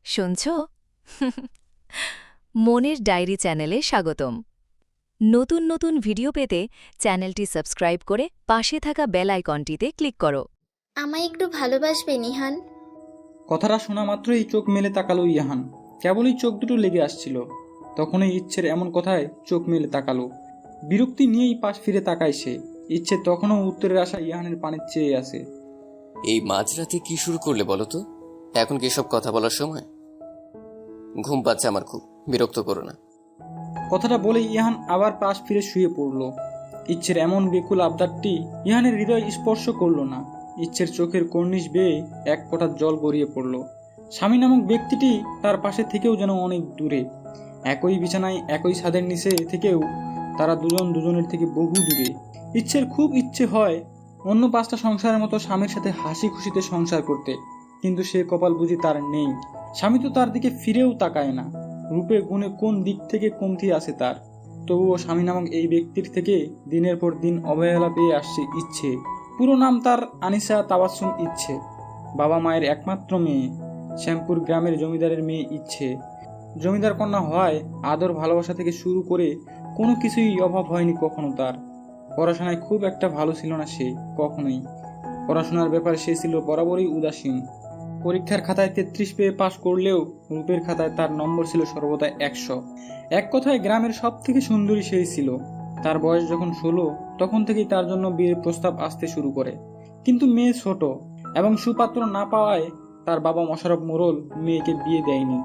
শুনছ? মনের ডায়েরি চ্যানেলে স্বাগতম। নতুন নতুন ভিডিও পেতে চ্যানেলটি সাবস্ক্রাইব করে পাশে থাকা বেল আইকনটিতে ক্লিক করো। আমায় একটু ভালোবাসবে নিহান? কথাটা শোনা মাত্রই চোখ মেলে তাকালো ইহান। কেবলই চোখ দুটো লেগে আসছিল, তখনই ইচ্ছের এমন কথায় চোখ মেলে তাকালো। বিরক্তি নিয়েই পাশ ফিরে তাকায় সে। ইচ্ছে তখনও উত্তরের আশা ইহানের পানে চেয়ে আসে। এই মাঝরাতে কি শুরু করলে বলো তো? এখন কি সব কথা বলার সময়? ঘুম পাচ্ছে আমার খুব, বিরক্ত করো না। কথাটা বলে ইহান আবার পাশ ফিরে শুয়ে পড়ল। ইচ্ছের এমন বেকুল আবদারটি ইহানের হৃদয় স্পর্শ করল না। ইচ্ছের চোখের কর্নিশ বেয়ে এক ফোঁটা জল গড়িয়ে পড়ল। স্বামী নামক ব্যক্তিটি তার পাশে থেকেও যেন অনেক দূরে। একই বিছানায় একই ছাদের নিচে থেকেও তারা দুজন দুজনের থেকে বহু দূরে। ইচ্ছের খুব ইচ্ছে হয় অন্য 5টা সংসারের মতো স্বামীর সাথে হাসি খুশিতে সংসার করতে, কিন্তু সে কপাল বুঝি তার নেই। স্বামী তো তার দিকে ফিরেও তাকায় না। রূপে গুণে কোন দিক থেকে কমতি আছে তার। তবুও স্বামী নামক এই ব্যক্তির থেকে দিনের পর দিন অবহেলা পেয়ে আসছে ইচ্ছে। পুরো নাম তার আনিসা তাবাসসুম ইচ্ছে। বাবা মায়ের একমাত্র মেয়ে। শ্যামপুর গ্রামের জমিদারের মেয়ে ইচ্ছে। জমিদার কন্যা হওয়ায় আদর ভালোবাসা থেকে শুরু করে কোনো কিছুই অভাব হয়নি কখনো তার। পড়াশোনায় খুব একটা ভালো ছিল না সে কখনোই। পড়াশোনার ব্যাপারে সে ছিল বরাবরই উদাসীন। পরীক্ষার খাতায় 33 পেয়ে পাশ করলেও রূপের খাতায় তার নম্বর ছিল সর্বদা 100। এক কথায় গ্রামের সব থেকে সুন্দরী সেই ছিল। তার বয়স যখন 16 তখন থেকেই তার জন্য বিয়ের প্রস্তাব আসতে শুরু করে, কিন্তু মেয়ে ছোট এবং সুপাত্র না পাওয়ায় তার বাবা মোশাররফ মোড়ল মেয়েকে বিয়ে দেয়নি।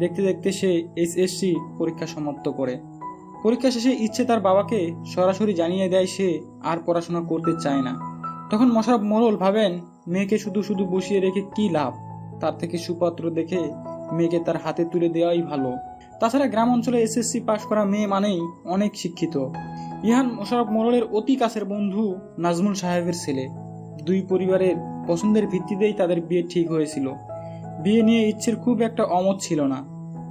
দেখতে দেখতে সে এসএসসি পরীক্ষা সমাপ্ত করে। পরীক্ষা শেষে ইচ্ছে তার বাবাকে সরাসরি জানিয়ে দেয় সে আর পড়াশোনা করতে চায় না। তখন মোশাররফ মোড়ল ভাবেন মেয়েকে শুধু শুধু বসিয়ে রেখে কি লাভ, তার থেকে সুপাত্র দেখে মেয়েকে তার হাতে তুলে দেওয়াই ভালো। তাছাড়া গ্রাম অঞ্চলে এসএসসি পাশ করা মেয়ে মানেই অনেক শিক্ষিত। ইহান মোশাররফ মোড়লের অতি কাছের বন্ধু নাজমুল সাহেবের ছেলে। দুই পরিবারের পছন্দের ভিত্তিতেই তাদের বিয়ে ঠিক হয়েছিল। বিয়ে নিয়ে ইচ্ছের খুব একটা অমত ছিল না।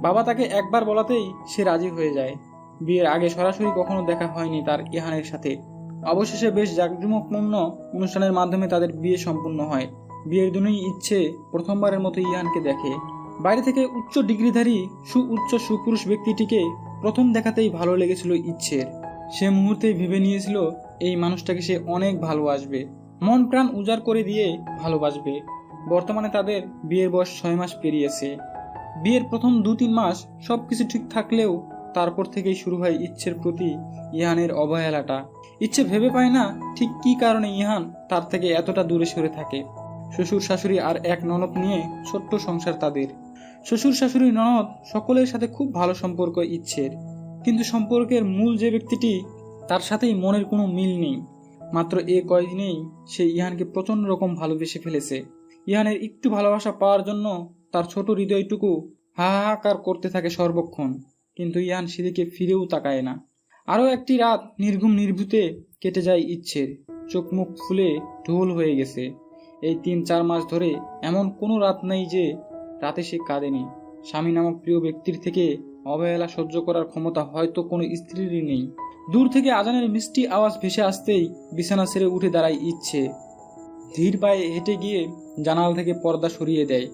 বাবা তাকে একবার বলাতেই সে রাজি হয়ে যায়। বিয়ের আগে সরাসরি কখনো দেখা হয়নি তার ইহানের সাথে। অবশেষে বেশ জাঁকজমকপূর্ণ অনুষ্ঠানের মাধ্যমে তাদের বিয়ে সম্পূর্ণ হয়। বিয়ের দিনই ইচ্ছে প্রথমবারের মতো ইহানকে দেখে। বাইরে থেকে উচ্চ ডিগ্রিধারী সুউচ্চ সুপুরুষ ব্যক্তিটিকে প্রথম দেখাতেই ভালো লেগেছিল ইচ্ছের। সে মুহূর্তেই ভেবে নিয়েছিল এই মানুষটাকে সে অনেক ভালোবাসবে, মন প্রাণ উজাড় করে দিয়ে ভালোবাসবে। বর্তমানে তাদের বিয়ের বয়স 6 মাস পেরিয়েছে। বিয়ের প্রথম 2-3 মাস সবকিছু ঠিক থাকলেও তারপর থেকেই শুরু হয় ইচ্ছের প্রতি ইহানের অবহেলাটা। ইচ্ছে ভেবে পায় না ঠিক কি কারণে ইহান তার থেকে এতটা দূরে সরে থাকে। শ্বশুর শাশুড়ি আর এক ননদ নিয়ে ছোট্ট সংসার তাদের। শ্বশুর শাশুড়ি ননদ সকলের সাথে খুব ভালো সম্পর্ক ইচ্ছের, কিন্তু সম্পর্কের মূল যে ব্যক্তিটি তার সাথেই মনের কোনো মিল নেই। মাত্র কয়দিনেই সে ইহানকে প্রচন্ড রকম ভালোবেসে ফেলেছে। ইহানের একটু ভালোবাসা পাওয়ার জন্য তার ছোট হৃদয়টুকু হাহাকার করতে থাকে সর্বক্ষণ, কিন্তু ইহান সেদিকে ফিরেও তাকায় না। আরও একটি রাত নির্ঘুম নির্ভূতে কেটে যায় ইচ্ছের। চোখ মুখ ফুলে ঢোল হয়ে গেছে। এই 3-4 মাস ধরে এমন কোনো রাত নেই যে রাতে সে কাঁদেনি। স্বামী নামক প্রিয় ব্যক্তির থেকে অবহেলা সহ্য করার ক্ষমতা হয়তো কোনো স্ত্রীরই নেই। দূর থেকে আজানের মিষ্টি আওয়াজ ভেসে আসতেই বিছানা ছেড়ে উঠে দাঁড়ায় ইচ্ছে। ধীর পায়ে হেঁটে গিয়ে জানালা থেকে পর্দা সরিয়ে দেয়।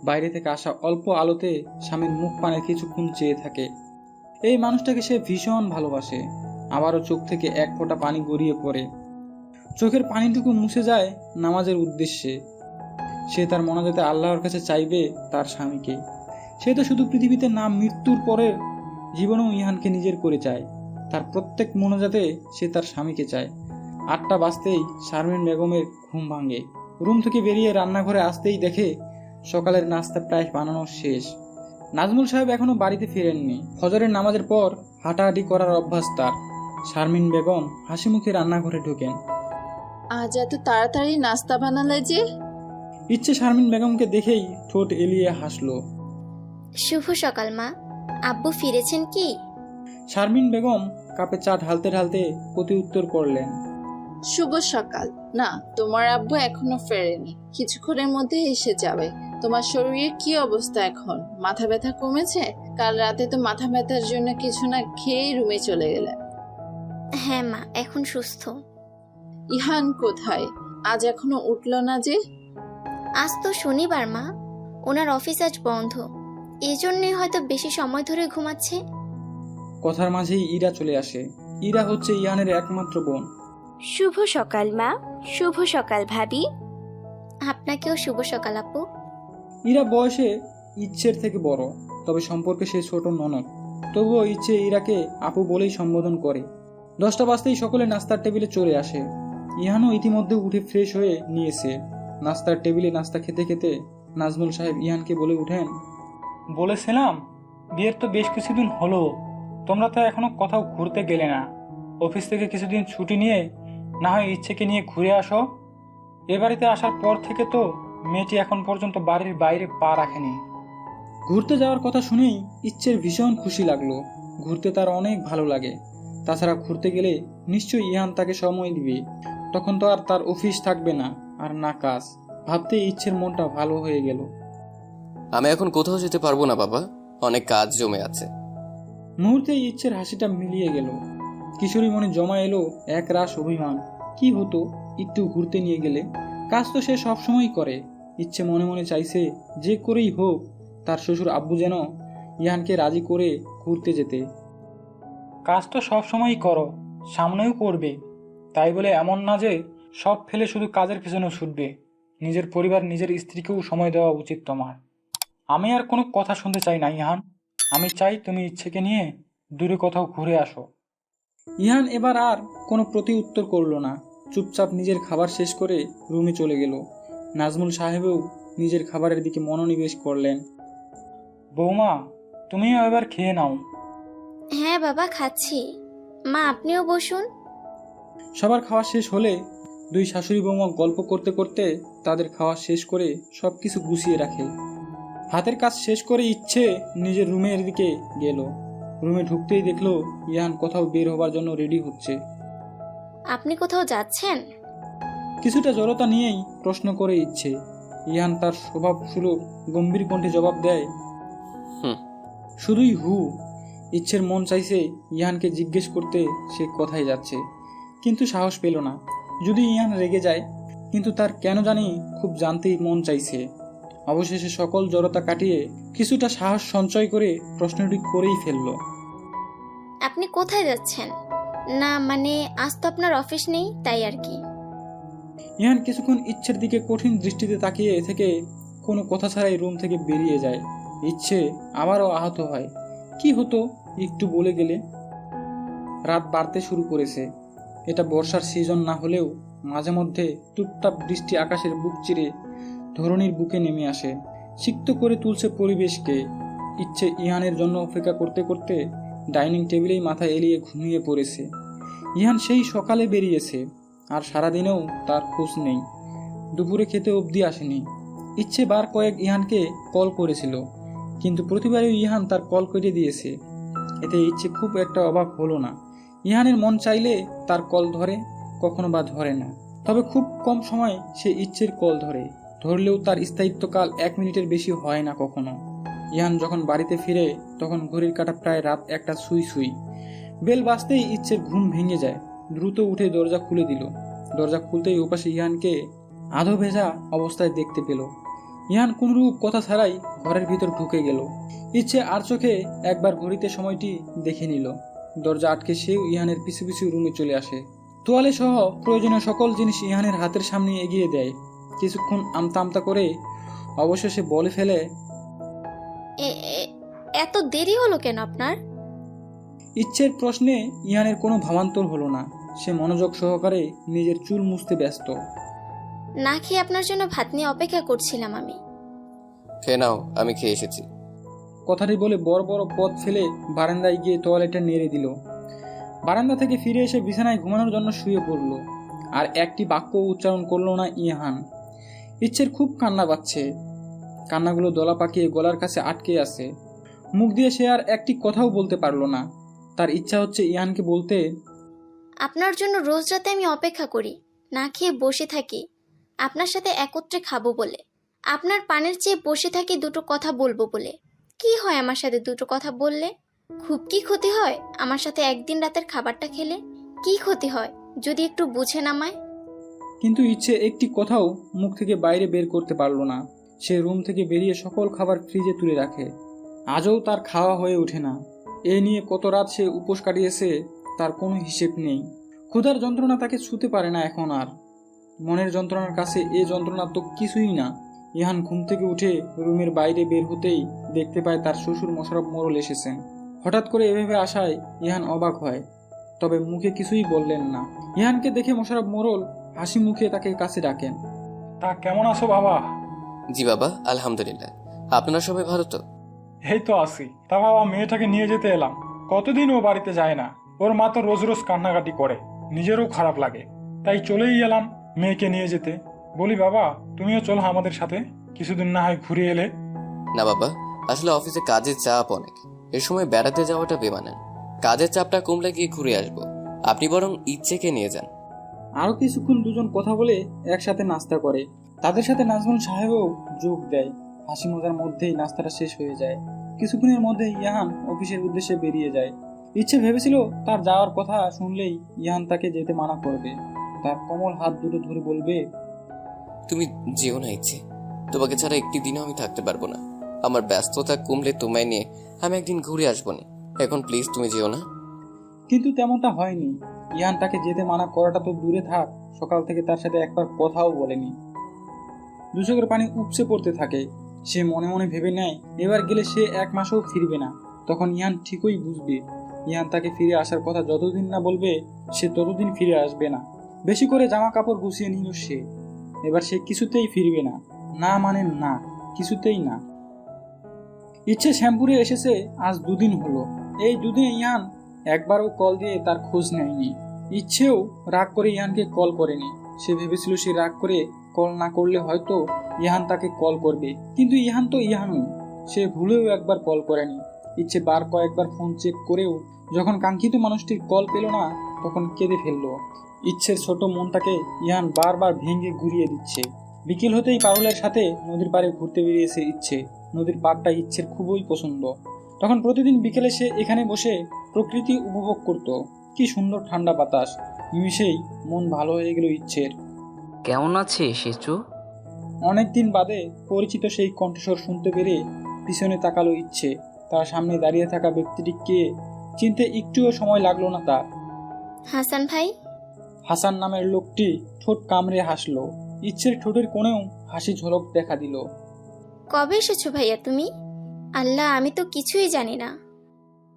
বাইরে থেকে আসা অল্প আলোতে স্বামীর মুখ পানে কিছুক্ষণ চেয়ে থাকে। এই মানুষটাকে সে ভীষণ ভালোবাসে। আবারও চোখ থেকে এক ফোঁটা পানি গড়িয়ে পড়ে। চোখের পানিটুকু মুছে যায় নামাজের উদ্দেশ্যে। সে তার মোনাজাতে আল্লাহর কাছে চাইবে তার স্বামীকে। সে তো শুধু পৃথিবীতে নাম মৃত্যুর পরের জীবনেও ইহানকে নিজের করে চায়। তার প্রত্যেক মোনাজাতে সে তার স্বামীকে চায়। 8টা বাজতেই শারমিন বেগমের ঘুম ভাঙে। রুম থেকে বেরিয়ে রান্নাঘরে আসতেই দেখে সকালের নাস্তা প্রায় বানানো শেষ। নাজমুল সাহেব এখনো বাড়িতে ফিরেননি। ফজরের নামাজের পর হাঁটাহাঁটি করার অভ্যাস তার। শারমিন বেগম হাসি মুখে রান্নাঘরে ঢোকেন। আজ এত তাড়াতাড়ি নাস্তা বানালে যে? ইচ্ছে শারমিন বেগমকে দেখেই ঠোঁট এলিয়ে হাসলো। শুভ সকাল মা। আব্বু ফিরেছেন কি? শারমিন বেগম কাপে চা ঢালতে ঢালতে প্রতি উত্তর করলেন, শুভ সকাল না, তোমার আব্বু এখনো ফেরেনি, কিছুক্ষণের মধ্যে এসে যাবে। তোমার শরীরের কি অবস্থা এখন? মাথা ব্যথা কমেছে? কাল রাতে তো মাথা ব্যথার জন্য কিছু না খেয়ে রুমে চলে গেলে। হ্যাঁ মা, এখন সুস্থ। ইহান কোথায়? আজ এখনো উঠলো না যে? আজ তো শনিবার মা, ওনার অফিস আজ বন্ধ, এই জন্যই হয়তো বেশি সময় ধরে ঘুমাচ্ছে। কথার মাঝেই ইরা চলে আসে। ইরা হচ্ছে ইহানের একমাত্র বোন। শুভ সকাল মা, শুভ সকাল ভাবি। আপনাকেও শুভ সকাল আপু। ইরা বয়সে ইচ্ছের থেকে বড়, তবে সম্পর্কে সে ছোট ননদ। তবুও ইচ্ছে ইরাকে আপু বলেই সম্বোধন করে। 10টা বাজতেই সকলে নাস্তার টেবিলে চলে আসে। ইহানও ইতিমধ্যে উঠে ফ্রেশ হয়ে নিয়েছে। নাস্তার টেবিলে নাস্তা খেতে খেতে নাজমুল সাহেব ইহানকে বলে উঠেন, বলেছিলাম বিয়ের তো বেশ কিছুদিন হলো, তোমরা তো এখনো কোথাও ঘুরতে গেলে না। অফিস থেকে কিছুদিন ছুটি নিয়ে না হয় ইচ্ছেকে নিয়ে ঘুরে আসো। এ বাড়িতে আসার পর থেকে তো মেয়েটি এখন পর্যন্ত বাড়ির বাইরে পা রাখেনি। ঘুরতে যাওয়ার কথা শুনেই ইচ্ছের ভীষণ খুশি লাগলো। ঘুরতে তার অনেক ভালো লাগে। তাছাড়া ঘুরতে গেলে নিশ্চয়ই ইহান তাকে সময় দিবে। তখন তো আর তার অফিস থাকবে না, আর না কাজ। ভাবতে ইচ্ছের মনটা ভালো হয়ে গেল। আমি এখন কোথাও যেতে পারবো না বাবা, অনেক কাজ জমে আছে। মুহূর্তেই ইচ্ছের হাসিটা মিলিয়ে গেল। কিশোরী মনে জমা এলো এক রাশ অভিমান। কি হতো একটু ঘুরতে নিয়ে গেলে? কাজ তো সে সবসময়ই করে। ইচ্ছে মনে মনে চাইছে যে করেই হোক তার শ্বশুর আব্বু যেন ইহানকে রাজি করে ঘুরতে যেতে। কাজ তো সবসময়ই করো, সামনেও করবে, তাই বলে এমন না যে সব ফেলে শুধু কাজের পিছনে ছুটবে। নিজের পরিবার, নিজের স্ত্রীকেও সময় দেওয়া উচিত তোমার। আমি আর কোনো কথা শুনতে চাই না ইহান। আমি চাই তুমি ইচ্ছেকে নিয়ে দূরে কোথাও ঘুরে আসো। ইহান এবার আর কোনো প্রতি উত্তর করল না। চুপচাপ নিজের খাবার শেষ করে রুমে চলে গেল। নাজমুল সাহেবও নিজের খাবারের দিকে মনোনিবেশ করলেন। বৌমা, তুমিও এবার খেয়ে নাও। হ্যাঁ বাবা, খাচ্ছি। মা আপনিও বসুন। সবার খাওয়া শেষ হলে দুই শাশুড়ি বৌমা গল্প করতে করতে তাদের খাওয়া শেষ করে সবকিছু গুছিয়ে রাখে। হাতের কাজ শেষ করে ইচ্ছে নিজের রুমের দিকে গেল। রুমে ঢুকতেই দেখলো ইহান কোথাও বের হবার জন্য রেডি হচ্ছে। আপনি কোথাও যাচ্ছেন? কিছুটা জড়তা নিয়েই প্রশ্ন করে ইচ্ছে। ইহান তার স্বভাব সুলভ গম্ভীর কণ্ঠে জবাব দেয়, হুম। শুধুই হু। ইচ্ছের মন চাইছে ইহানকে জিজ্ঞেস করতে সে কোথায় যাচ্ছে, কিন্তু সাহস পেল না। যদি ইহান রেগে যায়, কিন্তু তার কেন জানি খুব জানতেই মন চাইছে। অবশেষে সকল জড়তা কাটিয়ে কিছুটা সাহস সঞ্চয় করে প্রশ্নটি করেই ফেলল, আপনি কোথায় যাচ্ছেন? না মানে আজ তো আপনার অফিস নেই, তাই আর কি। ইহান কিছুক্ষণ ইচ্ছের দিকে কঠিন দৃষ্টিতে তাকিয়ে থেকে কোনো কথা ছাড়াই রুম থেকে বেরিয়ে যায়। ইচ্ছে আবারও আহত হয়। কি হতো একটু বলে গেলে? রাত বাড়তে শুরু করেছে। এটা বর্ষার সিজন না হলেও মাঝে মধ্যে টুপটাপ বৃষ্টি আকাশের বুক চিরে ধরণীর বুকে নেমে আসে, সিক্ত করে তুলছে পরিবেশকে। ইচ্ছে ইহানের জন্য অপেক্ষা করতে করতে ডাইনিং টেবিলেই মাথা এলিয়ে ঘুমিয়ে পড়েছে। ইহান সেই সকালে বেরিয়েছে, আর সারাদিনেও তার খোঁজ নেই। দুপুরে খেতে অবধি আসেনি। ইচ্ছে বার কয়েক ইহানকে কল করেছিল, কিন্তু প্রতিবারই ইহান তার কল কেটে দিয়েছে। এতে ইচ্ছে খুব একটা অবাক হলো না। ইহানের মন চাইলে তার কল ধরে, কখনো বা ধরে না। তবে খুব কম সময় সে ইচ্ছের কল ধরে। ধরলেও তার স্থায়িত্বকাল 1 মিনিটের বেশি হয় না কখনো। ইহান যখন বাড়িতে ফিরে তখন ঘড়ির কাঁটা প্রায় রাত 1টা সুই সুই। বেল বাজতেই ইচ্ছের ঘুম ভেঙে যায়। দ্রুত উঠে দরজা খুলে দিল। দরজা খুলতেই ওপাশে ইহানকে আধো ভেজা অবস্থায় দেখতে পেল। ইহান কোনরূপ কথা ছাড়াই ঘরের ভিতর ঢুকে গেল। ইচ্ছে আর চোখে একবার ঘড়িতে সময়টি দেখে নিল। দরজা আটকে সেও ইহানের পিছু পিছু রুমে চলে আসে। তোয়ালে সহ প্রয়োজনীয় সকল জিনিস ইহানের হাতের সামনে এগিয়ে দেয়। কিছুক্ষণ আমতা আমতা করে অবশেষে বলে ফেলে, এত দেরি হলো কেন আপনার? ইচ্ছের প্রশ্নে ইহানের কোনো ভাবান্তর হলো না। সে মনোযোগ সহকারে নিজের চুল মুছতে ব্যস্ত। না খেয়ে আপনার জন্য ভাত নিয়ে অপেক্ষা করছিলাম আমি। খেয়ে নাও, আমি খেয়ে এসেছি। কথাটি বলে বড় বড় পথ ফেলে বারান্দায় গিয়ে তোয়ালেটা নেড়ে দিল। বারান্দা থেকে ফিরে এসে বিছানায় ঘুমানোর জন্য শুয়ে পড়ল। আর একটি বাক্য উচ্চারণ করল না ইহান। ইচ্ছের খুব কান্না পাচ্ছে। কান্নাগুলো দলা পাকিয়ে গলার কাছে আটকে আছে। মুখ দিয়ে সে আর একটি কথাও বলতে পারল না। তার ইচ্ছা হচ্ছে ইহানকে বলতে, আপনার জন্য রোজ রাতে আমি অপেক্ষা করি, না খেয়ে বসে থাকি আপনার সাথে একত্রে খাবো বলে। আপনার পানের চেয়ে বসে থাকি দুটো কথা বলবো বলে। কি হয় আমার সাথে দুটো কথা বললে? খুব কি ক্ষতি হয় আমার সাথে একদিন রাতের খাবারটা খেলে? কি ক্ষতি হয় যদি একটু বুঝে নামায়? কিন্তু ইচ্ছে একটি কথাও মুখ থেকে বাইরে বের করতে পারল না। সে রুম থেকে বেরিয়ে সকল খাবার ফ্রিজে তুলে রাখে। আজও তার খাওয়া হয়ে ওঠে না। এ নিয়ে কত রাত সে উপোস কাটিয়েছে তার কোনো হিসেব নেই। ক্ষুধার যন্ত্রণা তাকে ছুঁতে পারে না এখন আর। মনের যন্ত্রণার কাছে এ যন্ত্রণা তো কিছুই না। ইহান ঘুম থেকে উঠে রুমের বাইরে বের হতেই দেখতে পায় তার শ্বশুর মোশাররফ মোড়ল এসেছেন। হঠাৎ করে এভাবে আসায় ইহান অবাক হয়, তবে মুখে কিছুই বললেন না। ইহানকে দেখে মোশাররফ মোড়ল হাসি মুখে তাকে কাছে ডাকেন। তা কেমন আছো বাবা? জি বাবা, আলহামদুলিল্লাহ। আপনারা সবাই ভালো তো? এই তো আছি। তা বাবা, মেয়েটাকে নিয়ে যেতে এলাম। কতদিন ও বাড়িতে যায় না। ওর মা তো রোজ রোজ কান্নাকাটি করে, নিজেরও খারাপ লাগে। তাই চলেই এলাম মেয়েকে নিয়ে যেতে। বলি বাবা, তুমিও চলো আমাদের সাথে, কিছুদিন না হয় ঘুরে এলে। না বাবা, আসলে অফিসে কাজের চাপ অনেক, এ সময় বেড়াতে যাওয়াটা বেমানান। কাজের চাপটা কমলে গিয়ে ঘুরে আসবো। আপনি বরং ইচ্ছেকে নিয়ে যান। আরো কিছুক্ষণ দুজন কথা বলে একসাথে নাস্তা করে। তাদের সাথে নাজমুল সাহেবও যোগ দেয়। হাসি মজার মধ্যেই নাস্তাটা শেষ হয়ে যায়। কিছুক্ষণের মধ্যে ইহান অফিসের উদ্দেশ্যে বেরিয়ে যায়। ইচ্ছে ভেবেছিল তার যাওয়ার কথা শুনলেই ইহান তাকে যেতে মানা করবে, তার কোমল হাত দুটো ধরে বলবে, তুমি যেও না ইচ্ছে, তোমাকে ছাড়া একটি দিনও আমি থাকতে পারবো না। আমার ব্যস্ততা কমলে তোমায় নিয়ে আমি একদিন ঘুরে আসবো না। এখন প্লিজ তুমি যেও না। কিন্তু তেমনটা হয়নি। ইহান তাকে যেতে মানা করাটা তো দূরে থাক, সকাল থেকে তার সাথে একবার কথাও বলেনি। দুচোখের পানি উপচে পড়তে থাকে। সে মনে মনে ভেবে নেয় এবার গেলে সে 1 মাসও ফিরবে না। তখন ইহান ঠিকই বুঝবে, ইহান তাকে ফিরে আসার কথা যতদিন না বলবে সে ততদিন ফিরে আসবে না। বেশি করে জামা কাপড় গুছিয়ে নিল সে। এবার সে কিছুতেই ফিরবে না, না মানে না, কিছুতেই না। ইচ্ছে শ্যামপুরে এসেছে আজ 2 দিন হলো। এই 2 দিনে ইহান একবারও কল দিয়ে তার খোঁজ নেয়নি। ইচ্ছেও রাগ করে ইহানকে কল করেনি। সে ভেবেছিল সে রাগ করে কল না করলে হয়তো ইহান তাকে কল করবে, কিন্তু ইহান তো ইহানই। সে ভুলেও একবার কল করেনি। ইচ্ছে বার কয়েকবার ফোন চেক করেও যখন কাঙ্ক্ষিত মানুষটির কল পেল না, তখন কেঁদে ফেলল। ইচ্ছের ছোট মনটাকে ইহান বারবার ভেঙে ঘুরিয়ে দিচ্ছে। বিকেল হতেই পারুলের সাথে নদীর পাড়ে ঘুরতে বেরিয়েছে ইচ্ছে। নদীর পাড়টা ইচ্ছের খুবই পছন্দ। তখন প্রতিদিন বিকেলে সে এখানে বসে প্রকৃতি উপভোগ করত। কি সুন্দর ঠান্ডা বাতাস, নিমিষেই মন ভালো হয়ে গেল ইচ্ছের। কেমন আছিস শিচু? অনেকদিন বাদে পরিচিত সেই কণ্ঠস্বর শুনতে পেরে পিছনে তাকালো ইচ্ছে। তার সামনে দাঁড়িয়ে থাকা ব্যক্তিটিকে চিনতে একটুও সময় লাগলো না তার। হাসান ভাই। হাসান নামের লোকটি ঠোঁট কামড়ে হাসলো। ইচ্ছের ঠোঁটের কোণেও হাসি ঝলক দেখা দিল। কবে এসেছো ভাইয়া তুমি? আল্লাহ, আমি তো কিছুই জানি না।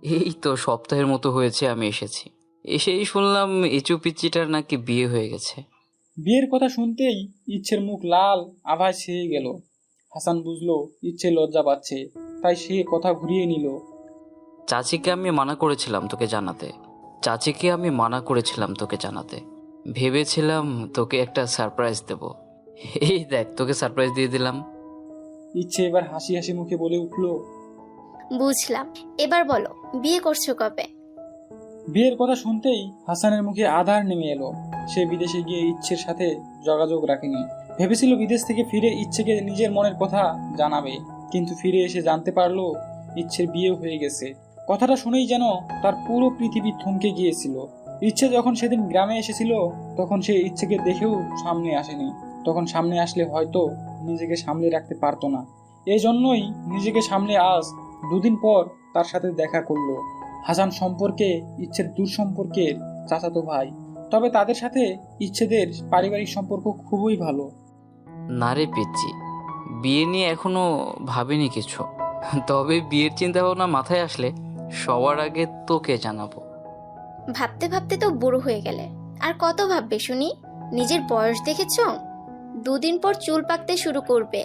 এই তো সপ্তাহের মতো হয়েছে আমি এসেছি। এসেই শুনলাম ইচু পিচ্চিটার নাকি বিয়ে হয়ে গেছে। বিয়ের কথা শুনতেই ইচ্ছের মুখ লাল আভায় ছেয়ে গেল। হাসান বুঝলো ইচ্ছে লজ্জা পাচ্ছে, তাই সে কথা ঘুরিয়ে নিল। চাচিকে আমি মানা করেছিলাম তোকে জানাতে। ভেবেছিলাম তোকে একটা সারপ্রাইজ দেব। এই দেখ, তোকে সারপ্রাইজ দিয়ে দিলাম। ইচ্ছে এবার হাসি হাসি মুখে বলে উঠল, বুঝলাম। এবার বলো, বিয়ে করছো কবে? বিয়ের কথা শুনতেই হাসানের মুখে আধার নেমে এলো। সে বিদেশে গিয়ে ইচ্ছের সাথে যোগাযোগ রাখেনি। ভেবেছিল বিদেশ থেকে ফিরে ইচ্ছেকে নিজের মনের কথা জানাবে, কিন্তু ফিরে এসে জানতে পারলো ইচ্ছের বিয়ে হয়ে গেছে। কথাটা শুনেই যেন তার পুরো পৃথিবী থমকে গিয়েছিল। ইচ্ছে যখন সেদিন গ্রামে এসেছিল তখন সে ইচ্ছেকে দেখেও সামনে আসেনি। তখন সামনে আসলে হয়তো নিজেকে সামলে রাখতে পারতো না। এই জন্যই নিজেকে সামলে আজ 2 দিন পর তার সাথে দেখা করলো। হাসান সম্পর্কে ইচ্ছের দূর সম্পর্কের চাচাতো ভাই, তবে তাদের সাথে ইচ্ছেদের পারিবারিক সম্পর্ক খুবই ভালো। না রে পিচ্চি, বিয়ে নিয়ে এখনো ভাবিনি কিছু। তবে বিয়ের চিন্তা ভাবনা মাথায় আসলে সবার আগে তোকে জানাবো। ভাবতে ভাবতে তো বুড়ো হয়ে গেলে, আর কত ভাববে শুনি? নিজের বয়স দেখেছো? 2 দিন পর চুল পাকতে শুরু করবে।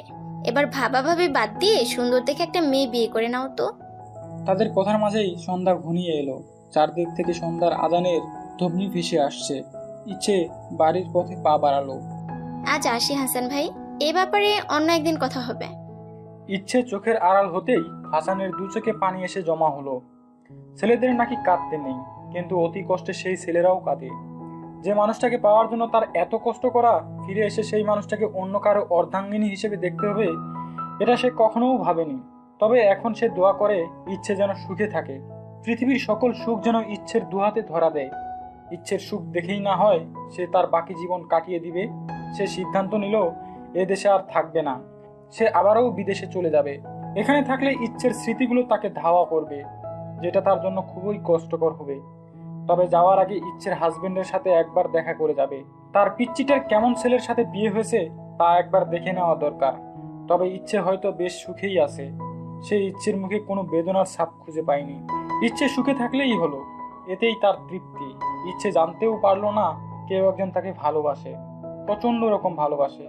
এবার ভাবাভাবি বাদ দিয়ে সুন্দর দেখে একটা মেয়ে বিয়ে করে নাও তো। তাদের কথার মাঝেই সন্ধ্যা ঘনিয়ে এলো। চারদিক থেকে সন্ধ্যার আজানের ধ্বনি ভেসে আসছে। ইচ্ছে বাড়ির পথে পা বাড়ালো। আজ আসি হাসান ভাই, এ ব্যাপারে অন্য একদিন কথা হবে। ইচ্ছে চোখের আড়াল হতেই হাসানের 2 চোখে পানি এসে জমা হলো। ছেলেদের নাকি কাঁদতে নেই, কিন্তু অতি কষ্টে সেই ছেলেরাও কাঁদে। যে মানুষটাকে পাওয়ার জন্য তার এত কষ্ট করা, ফিরে এসে সেই মানুষটাকে অন্য কারো অর্ধাঙ্গিনী হিসেবে দেখতে হবে, এটা সে কখনোও ভাবেনি। তবে এখন সে দোয়া করে ইচ্ছে যেন সুখে থাকে। পৃথিবীর সকল সুখ যেন ইচ্ছের দুহাতে ধরা দেয়। ইচ্ছের সুখ দেখেই না হয় সে তার বাকি জীবন কাটিয়ে দিবে। সে সিদ্ধান্ত নিল এ দেশে আর থাকবে না। সে আবারও বিদেশে চলে যাবে। এখানে থাকলে ইচ্ছের স্মৃতিগুলো তাকে ধাওয়া করবে, যেটা তার জন্য খুবই কষ্টকর হবে। তবে যাওয়ার আগে ইচ্ছের হাজবেন্ডের সাথে একবার দেখা করে যাবে। তার পিচ্চিটার কেমন ছেলের সাথে বিয়ে হয়েছে তা একবার দেখে নেওয়া দরকার। তবে ইচ্ছে হয়তো বেশ সুখেই আছে। সে ইচ্ছের মুখে কোনো বেদনার ছাপ খুঁজে পায়নি। ইচ্ছে সুখে থাকলেই হলো, এতেই তার তৃপ্তি। ইচ্ছে জানতেও পারলো না কেউ একজন তাকে ভালোবাসে, প্রচন্ড রকম ভালোবাসে,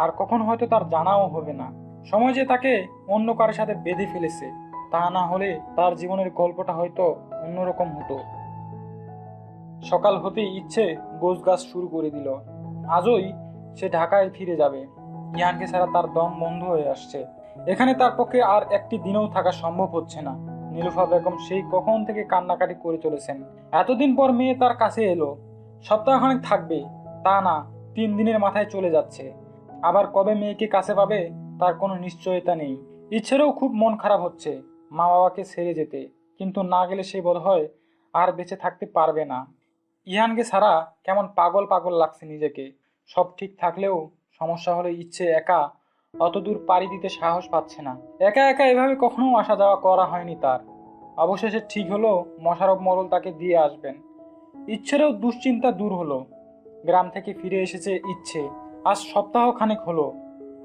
আর কখন হয়তো তার জানাও হবে না। সময় যে তাকে অন্য কারোর সাথে বেঁধে ফেলেছে, তা না হলে তার জীবনের গল্পটা হয়তো অন্যরকম হতো। সকাল হতেই ইচ্ছে গোছগাছ শুরু করে দিল। আজই সে ঢাকায় ফিরে যাবে। ইহানকে ছাড়া তার দম বন্ধ হয়ে আসছে। এখানে তার পক্ষে আর একটি দিনও থাকা সম্ভব হচ্ছে না। নীলুফা বেগম সেই কখন থেকে কান্নাকাটি করে চলেছেন। এতদিন পর মেয়ে তার কাছে এলো। সপ্তাহখানেক থাকবে তা না, 3 দিনের মাথায় চলে যাচ্ছে। আবার কবে মেয়েকে কাছে পাবে তার কোনো নিশ্চয়তা নেই। ইচ্ছেরও খুব মন খারাপ হচ্ছে মা বাবাকে ছেড়ে যেতে, কিন্তু না গেলে সে বোধহয় আর বেঁচে থাকতে পারবে না। ইহানকে ছাড়া কেমন পাগল পাগল লাগছে নিজেকে। সব ঠিক থাকলেও সমস্যা হলে ইচ্ছে একা অত দূর পাড়ি দিতে সাহস পাচ্ছে না। একা একা এভাবে কখনো আসা যাওয়া করা হয়নি তার। অবশেষে ঠিক হলো মোশাররফ মোড়ল তাকে দিয়ে আসবেন। ইচ্ছেরও দুশ্চিন্তা দূর হলো। গ্রাম থেকে ফিরে এসেছে ইচ্ছে। আজ সপ্তাহ খানেক হলো।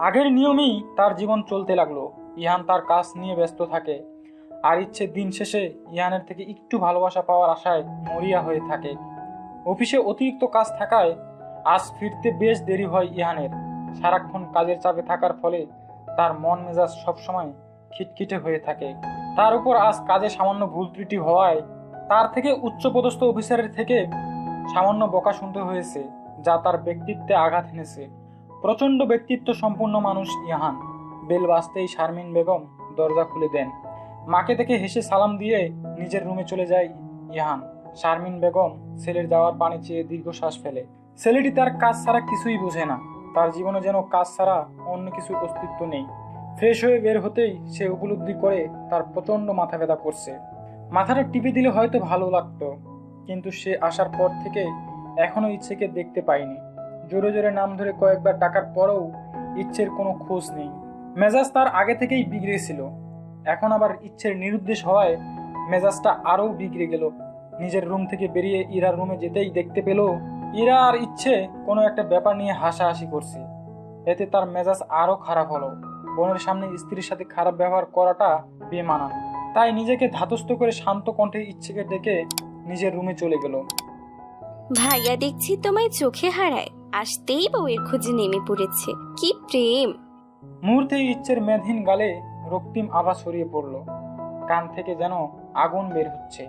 আগের নিয়মেই তার জীবন চলতে লাগলো। ইহান তার কাজ নিয়ে ব্যস্ত থাকে, আর ইচ্ছে দিন শেষে ইহানের থেকে একটু ভালোবাসা পাওয়ার আশায় মরিয়া হয়ে থাকে। অফিসে অতিরিক্ত কাজ থাকায় আজ ফিরতে বেশ দেরি হয় ইহানের। সারাক্ষণ কাজের চাপে থাকার ফলে তার মন মেজাজ সবসময় খিটখিটে হয়ে থাকে। তার উপর আজ কাজে সামান্য ভুল ত্রুটি হওয়ায় তার থেকে উচ্চপদস্থ অফিসারের থেকে সামান্য বকা শুনতে হয়েছে, যা তার ব্যক্তিত্বে আঘাত এনেছে। প্রচণ্ড ব্যক্তিত্ব সম্পন্ন মানুষ ইহান। বেল বাজতেই শারমিন বেগম দরজা খুলে দেন। মাকে দেখে হেসে সালাম দিয়ে নিজের রুমে চলে যায় ইহান। শারমিন বেগম ছেলের যাওয়ার পানি চেয়ে দীর্ঘশ্বাস ফেলে। ছেলেটি তার কাজ ছাড়া কিছুই বোঝে না। তার জীবনে যেন কাজ ছাড়া অন্য কিছু অস্তিত্ব নেই। ফ্রেশ হয়ে বের হতেই সে উপলব্ধি করে তার প্রচন্ড মাথা ব্যথা করছে। মাথাটা টিপে দিলে হয়তো ভালো লাগতো, কিন্তু সে আসার পর থেকে এখনো ইচ্ছেকে দেখতে পায়নি। জোরে জোরে নাম ধরে কয়েকবার ডাকার পরেও ইচ্ছের কোনো খোঁজ নেই। মেজাজ তার আগে থেকেই বিগড়েছিল। এখন আবার ইচ্ছের নিরুদ্দেশ হওয়ায় মেজাজটা আরও বিগড়ে গেল। নিজের রুম থেকে বেরিয়ে ইরার রুমে যেতেই দেখতে পেল ইরা আর ইচ্ছে কোনো একটা ব্যাপার নিয়ে হাসাহাসি করছে। এতে তার মেজাজ আরও খারাপ হলো। বোনের সামনে স্ত্রীর সাথে খারাপ ব্যবহার করাটা বেমানান। তাই নিজেকে ধাতস্থ করে শান্ত কণ্ঠে ইচ্ছেকে ডেকে নিজের রুমে চলে গেল। ভাইয়া দেখছি তোমায় চোখে হারায়, আসতেই বউয়ের খোঁজে নেমে পড়েছে। কি প্রেম! মুহূর্তে ইচ্ছের মেদহীন গালে রক্তিম আভা ছড়িয়ে পড়ল। কান থেকে যেন আগুন বের হচ্ছে।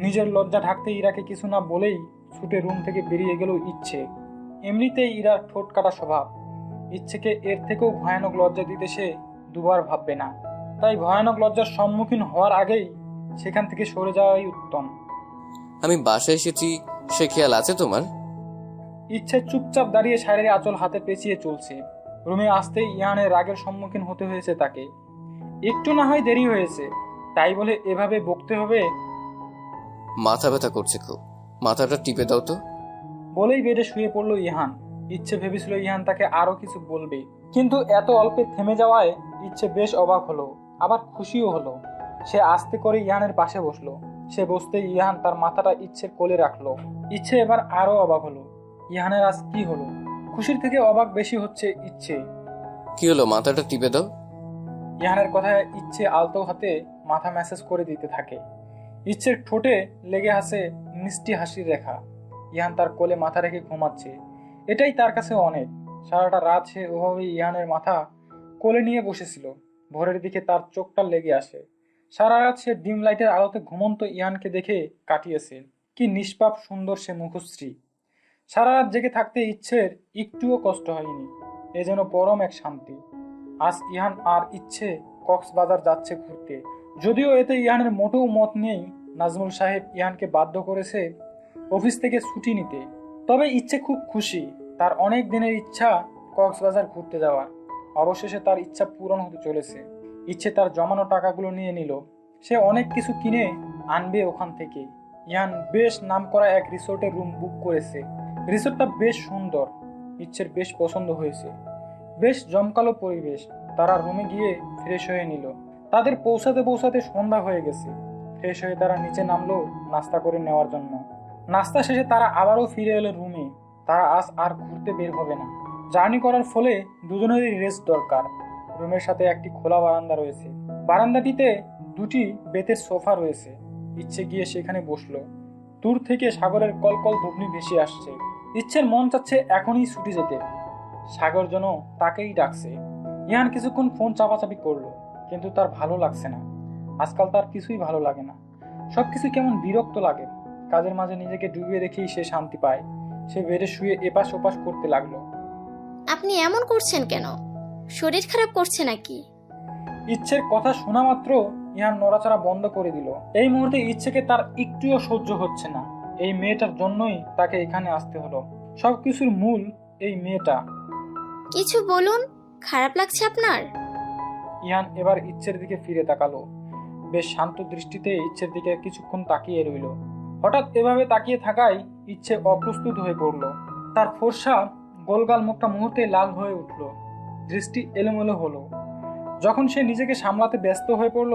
নিজের লজ্জা ঢাকতে ইরাকে কিছু না বলেই ছুটে রুম থেকে বেরিয়ে গেল ইচ্ছে। এমনিতেই ইরার ঠোঁট কাটা স্বভাব। ইচ্ছেকে এর থেকেও ভয়ানক লজ্জা দিতে সে দুবার ভাববে না। তাই ভয়ানক লজ্জার সম্মুখীন হওয়ার আগেই সেখান থেকে সরে যাওয়াই উত্তম। আমি বাসায় এসেছি, সে খেয়াল আছে তোমার? ইচ্ছে চুপচাপ দাঁড়িয়ে শাড়ির আঁচল হাতে পেঁচিয়ে চলছে। রুমে আসতেই ইহানের রাগের সম্মুখীন হতে হয়েছে তাকে। একটু না হয় দেরি হয়েছে, তাই বলে এভাবে বকতে হবে? মাথা ব্যথা করছে খুব, মাথাটা টিপে দাও তো। বলেই বেডে শুয়ে পড়ল ইহান। ইচ্ছে ভেবেছিল ইহান তাকে আরো কিছু বলবে, কিন্তু এত অল্পে থেমে যাওয়ায় ইচ্ছে বেশ অবাক হলো, আবার খুশিও হলো। সে আস্তে করে ইহানের পাশে বসলো। সে বসতেই ইহান তার মাথাটা ইচ্ছের কোলে রাখলো। ইচ্ছে এবার আরো অবাক হলো। ইহানের আজ কি হলো? খুশির থেকে অবাক বেশি হচ্ছে ইচ্ছে। কি হলো, মাথাটা টিপে দাও। ইহানের কথায় ইচ্ছে আলতো হাতে মাথা ম্যাসেজ করে দিতে থাকে। ইচ্ছের ঠোঁটে লেগে আসে মিষ্টি হাসির রেখা। ইহান তার কোলে মাথা রেখে ঘুমাচ্ছে, এটাই তার কাছে অনেক। সারাটা রাত সে ওভাবেই ইহানের মাথা কোলে নিয়ে বসেছিল। ভোরের দিকে তার চোখটা লেগে আসে। সারা রাত সে ডিম লাইটের আলোতে ঘুমন্ত ইহানকে দেখে কাটিয়েছে। কি নিষ্পাপ সুন্দর সে মুখশ্রী। সারা রাত জেগে থাকতে ইচ্ছের একটুও কষ্ট হয়নি। এ যেন পরম এক শান্তি। আজ ইহান আর ইচ্ছে কক্সবাজার যাচ্ছে ঘুরতে। যদিও এতে ইহানের মোটেও মত নেই। নাজমুল সাহেব ইহানকে বাধ্য করেছে অফিস থেকে ছুটি নিতে। তবে ইচ্ছে খুব খুশি। তার অনেক দিনের ইচ্ছা কক্সবাজার ঘুরতে যাওয়ার। অবশেষে তার ইচ্ছা পূরণ হতে চলেছে। ইচ্ছে তার জমানো টাকাগুলো নিয়ে নিল। সে অনেক কিছু কিনে আনবে ওখান থেকে। ইহান বেশ নামকরা এক রিসোর্টের রুম বুক করেছে। রিসোর্টটা বেশ সুন্দর, ইচ্ছের বেশ পছন্দ হয়েছে। বেশ জমকালো পরিবেশ। তারা রুমে গিয়ে ফ্রেশ হয়ে নিল। তাদের পৌঁছাতে পৌঁছাতে সন্ধ্যা হয়ে গেছে। ফ্রেশ হয়ে তারা নিচে নামলো নাস্তা করে নেওয়ার জন্য। নাস্তা শেষে তারা আবারও ফিরে এলো রুমে। তারা আজ আর ঘুরতে বের হবে না। জার্নি করার ফলে দুজনেরই রেস্ট দরকার। রুমের সাথে একটি খোলা বারান্দা রয়েছে। বারান্দাটিতে দুটি বেতের সোফা রয়েছে। ইচ্ছে গিয়ে সেখানে বসলো। দূর থেকে সাগরের কলকল ধুবনি ভেসে আসছে। ইচ্ছের মন চাচ্ছে এখনই ছুটে যেতে। সাগর যেন তাকেই ডাকছে। ইহান কিছুক্ষণ ফোন চাপাচাপি করলো, কিন্তু তার ভালো লাগছে না। আজকাল তার কিছুই ভালো লাগে না। সবকিছু কেমন বিরক্ত লাগে। কাজের মাঝে নিজেকে ডুবিয়ে রেখেই সে শান্তি পায়। সে বেডে শুয়ে এপাশ ওপাশ করতে লাগলো। আপনি এমন করছেন কেন? শরীর খারাপ করছে নাকি? ইচ্ছের কথা শোনা মাত্র ইহান নড়াচড়া বন্ধ করে দিল। এই মুহূর্তে ইচ্ছেকে তার একটুও সহ্য হচ্ছে না। এই মেয়েটার জন্যই তাকে এখানে আসতে হলো। সবকিছুর মূল এই মেয়েটা। কিছু বলুন, খারাপ লাগছে আপনার? ইহান এবার ইচ্ছের দিকে ফিরে তাকালো। বেশ শান্ত দৃষ্টিতে ইচ্ছের দিকে কিছুক্ষণ তাকিয়ে রইল। হঠাৎ এভাবে তাকিয়ে থাকায় ইচ্ছে অপ্রস্তুত হয়ে পড়ল। তার ফর্সা গোলগাল মুখটা মুহূর্তে লাল হয়ে উঠল। দৃষ্টি এলোমেলো হলো। যখন সে নিজেকে সামলাতে ব্যস্ত হয়ে পড়ল,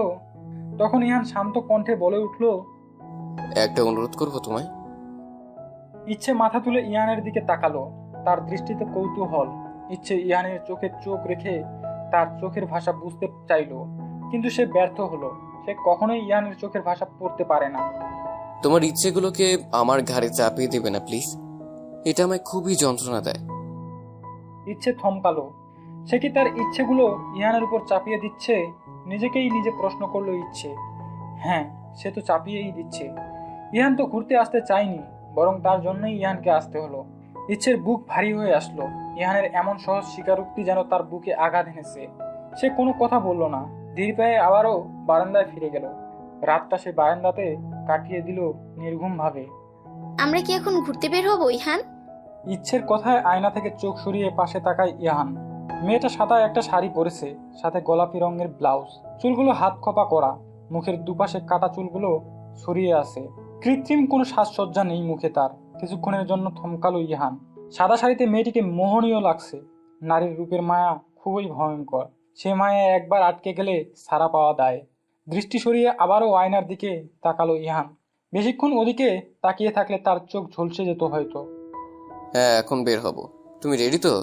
তখন ইহান শান্ত কণ্ঠে বলে উঠল, একটা অনুরোধ করবো তোমায়? ইচ্ছে মাথা তুলে ইহানের দিকে তাকালো। তার দৃষ্টিতে কৌতূহল। ইচ্ছে ইহানের চোখে চোখ রেখে তার চোখের ভাষা বুঝতে চাইল, কিন্তু সে ব্যর্থ হলো। সে কখনোই ইহানের চোখের ভাষা পড়তে পারে না। তোমার ইচ্ছেগুলোকে আমার ঘাড়ে চাপিয়ে দেবে না প্লিজ? এটা আমায় খুবই যন্ত্রণা দেয়। ইচ্ছে থমকালো। সে কি তার ইচ্ছেগুলো ইহানের উপর চাপিয়ে দিচ্ছে? নিজেকেই নিজে প্রশ্ন করলো ইচ্ছে। হ্যাঁ, সে তো চাপিয়েই দিচ্ছে। ইহান তো ঘুরতে আসতে চায়নি, বরং তার জন্যই ইহানকে আসতে হলো। ইচ্ছের বুক ভারী হয়ে আসলো। ইহানের এমন সহজ স্বীকারোক্তি যেন তার বুকে আঘাত এনেছে। সে কোনো কথা বলল না। ধীর পায়ে আবারও বারান্দায় ফিরে গেল। রাতটা সে বারান্দাতে কাটিয়ে দিল নির্ঘুম ভাবে। আমরা কি এখন ঘুরতে বের হব ইহান? ইচ্ছের কথায় আয়না থেকে চোখ সরিয়ে পাশে তাকায় ইহান। মেয়েটা সাদা একটা শাড়ি পরেছে, সাথে গোলাপি রঙের ব্লাউজ। চুলগুলো হাত খোপা করা। মুখের দুপাশে কাটা চুলগুলো ছড়িয়ে আছে। কৃত্রিম কোনো সাজসজ্জা নেই মুখে তার। কিছুক্ষণের জন্য থমকালো ইহান। সাদা শাড়িতে মেয়েটিকে মোহনীয় লাগছে। নারীর রূপের মায়া খুবই ভয়ঙ্কর। সে মায়া একবার আটকে গেলে ছাড়া পাওয়া দায়। দৃষ্টি সরিয়ে আবারও আয়নার দিকে তাকালো ইহান। বেশিক্ষণ ওদিকে তাকিয়ে থাকলে তার চোখ ঝলসে যেত হয়তো। হ্যাঁ, এখন বের হব। তুমি রেডি তো?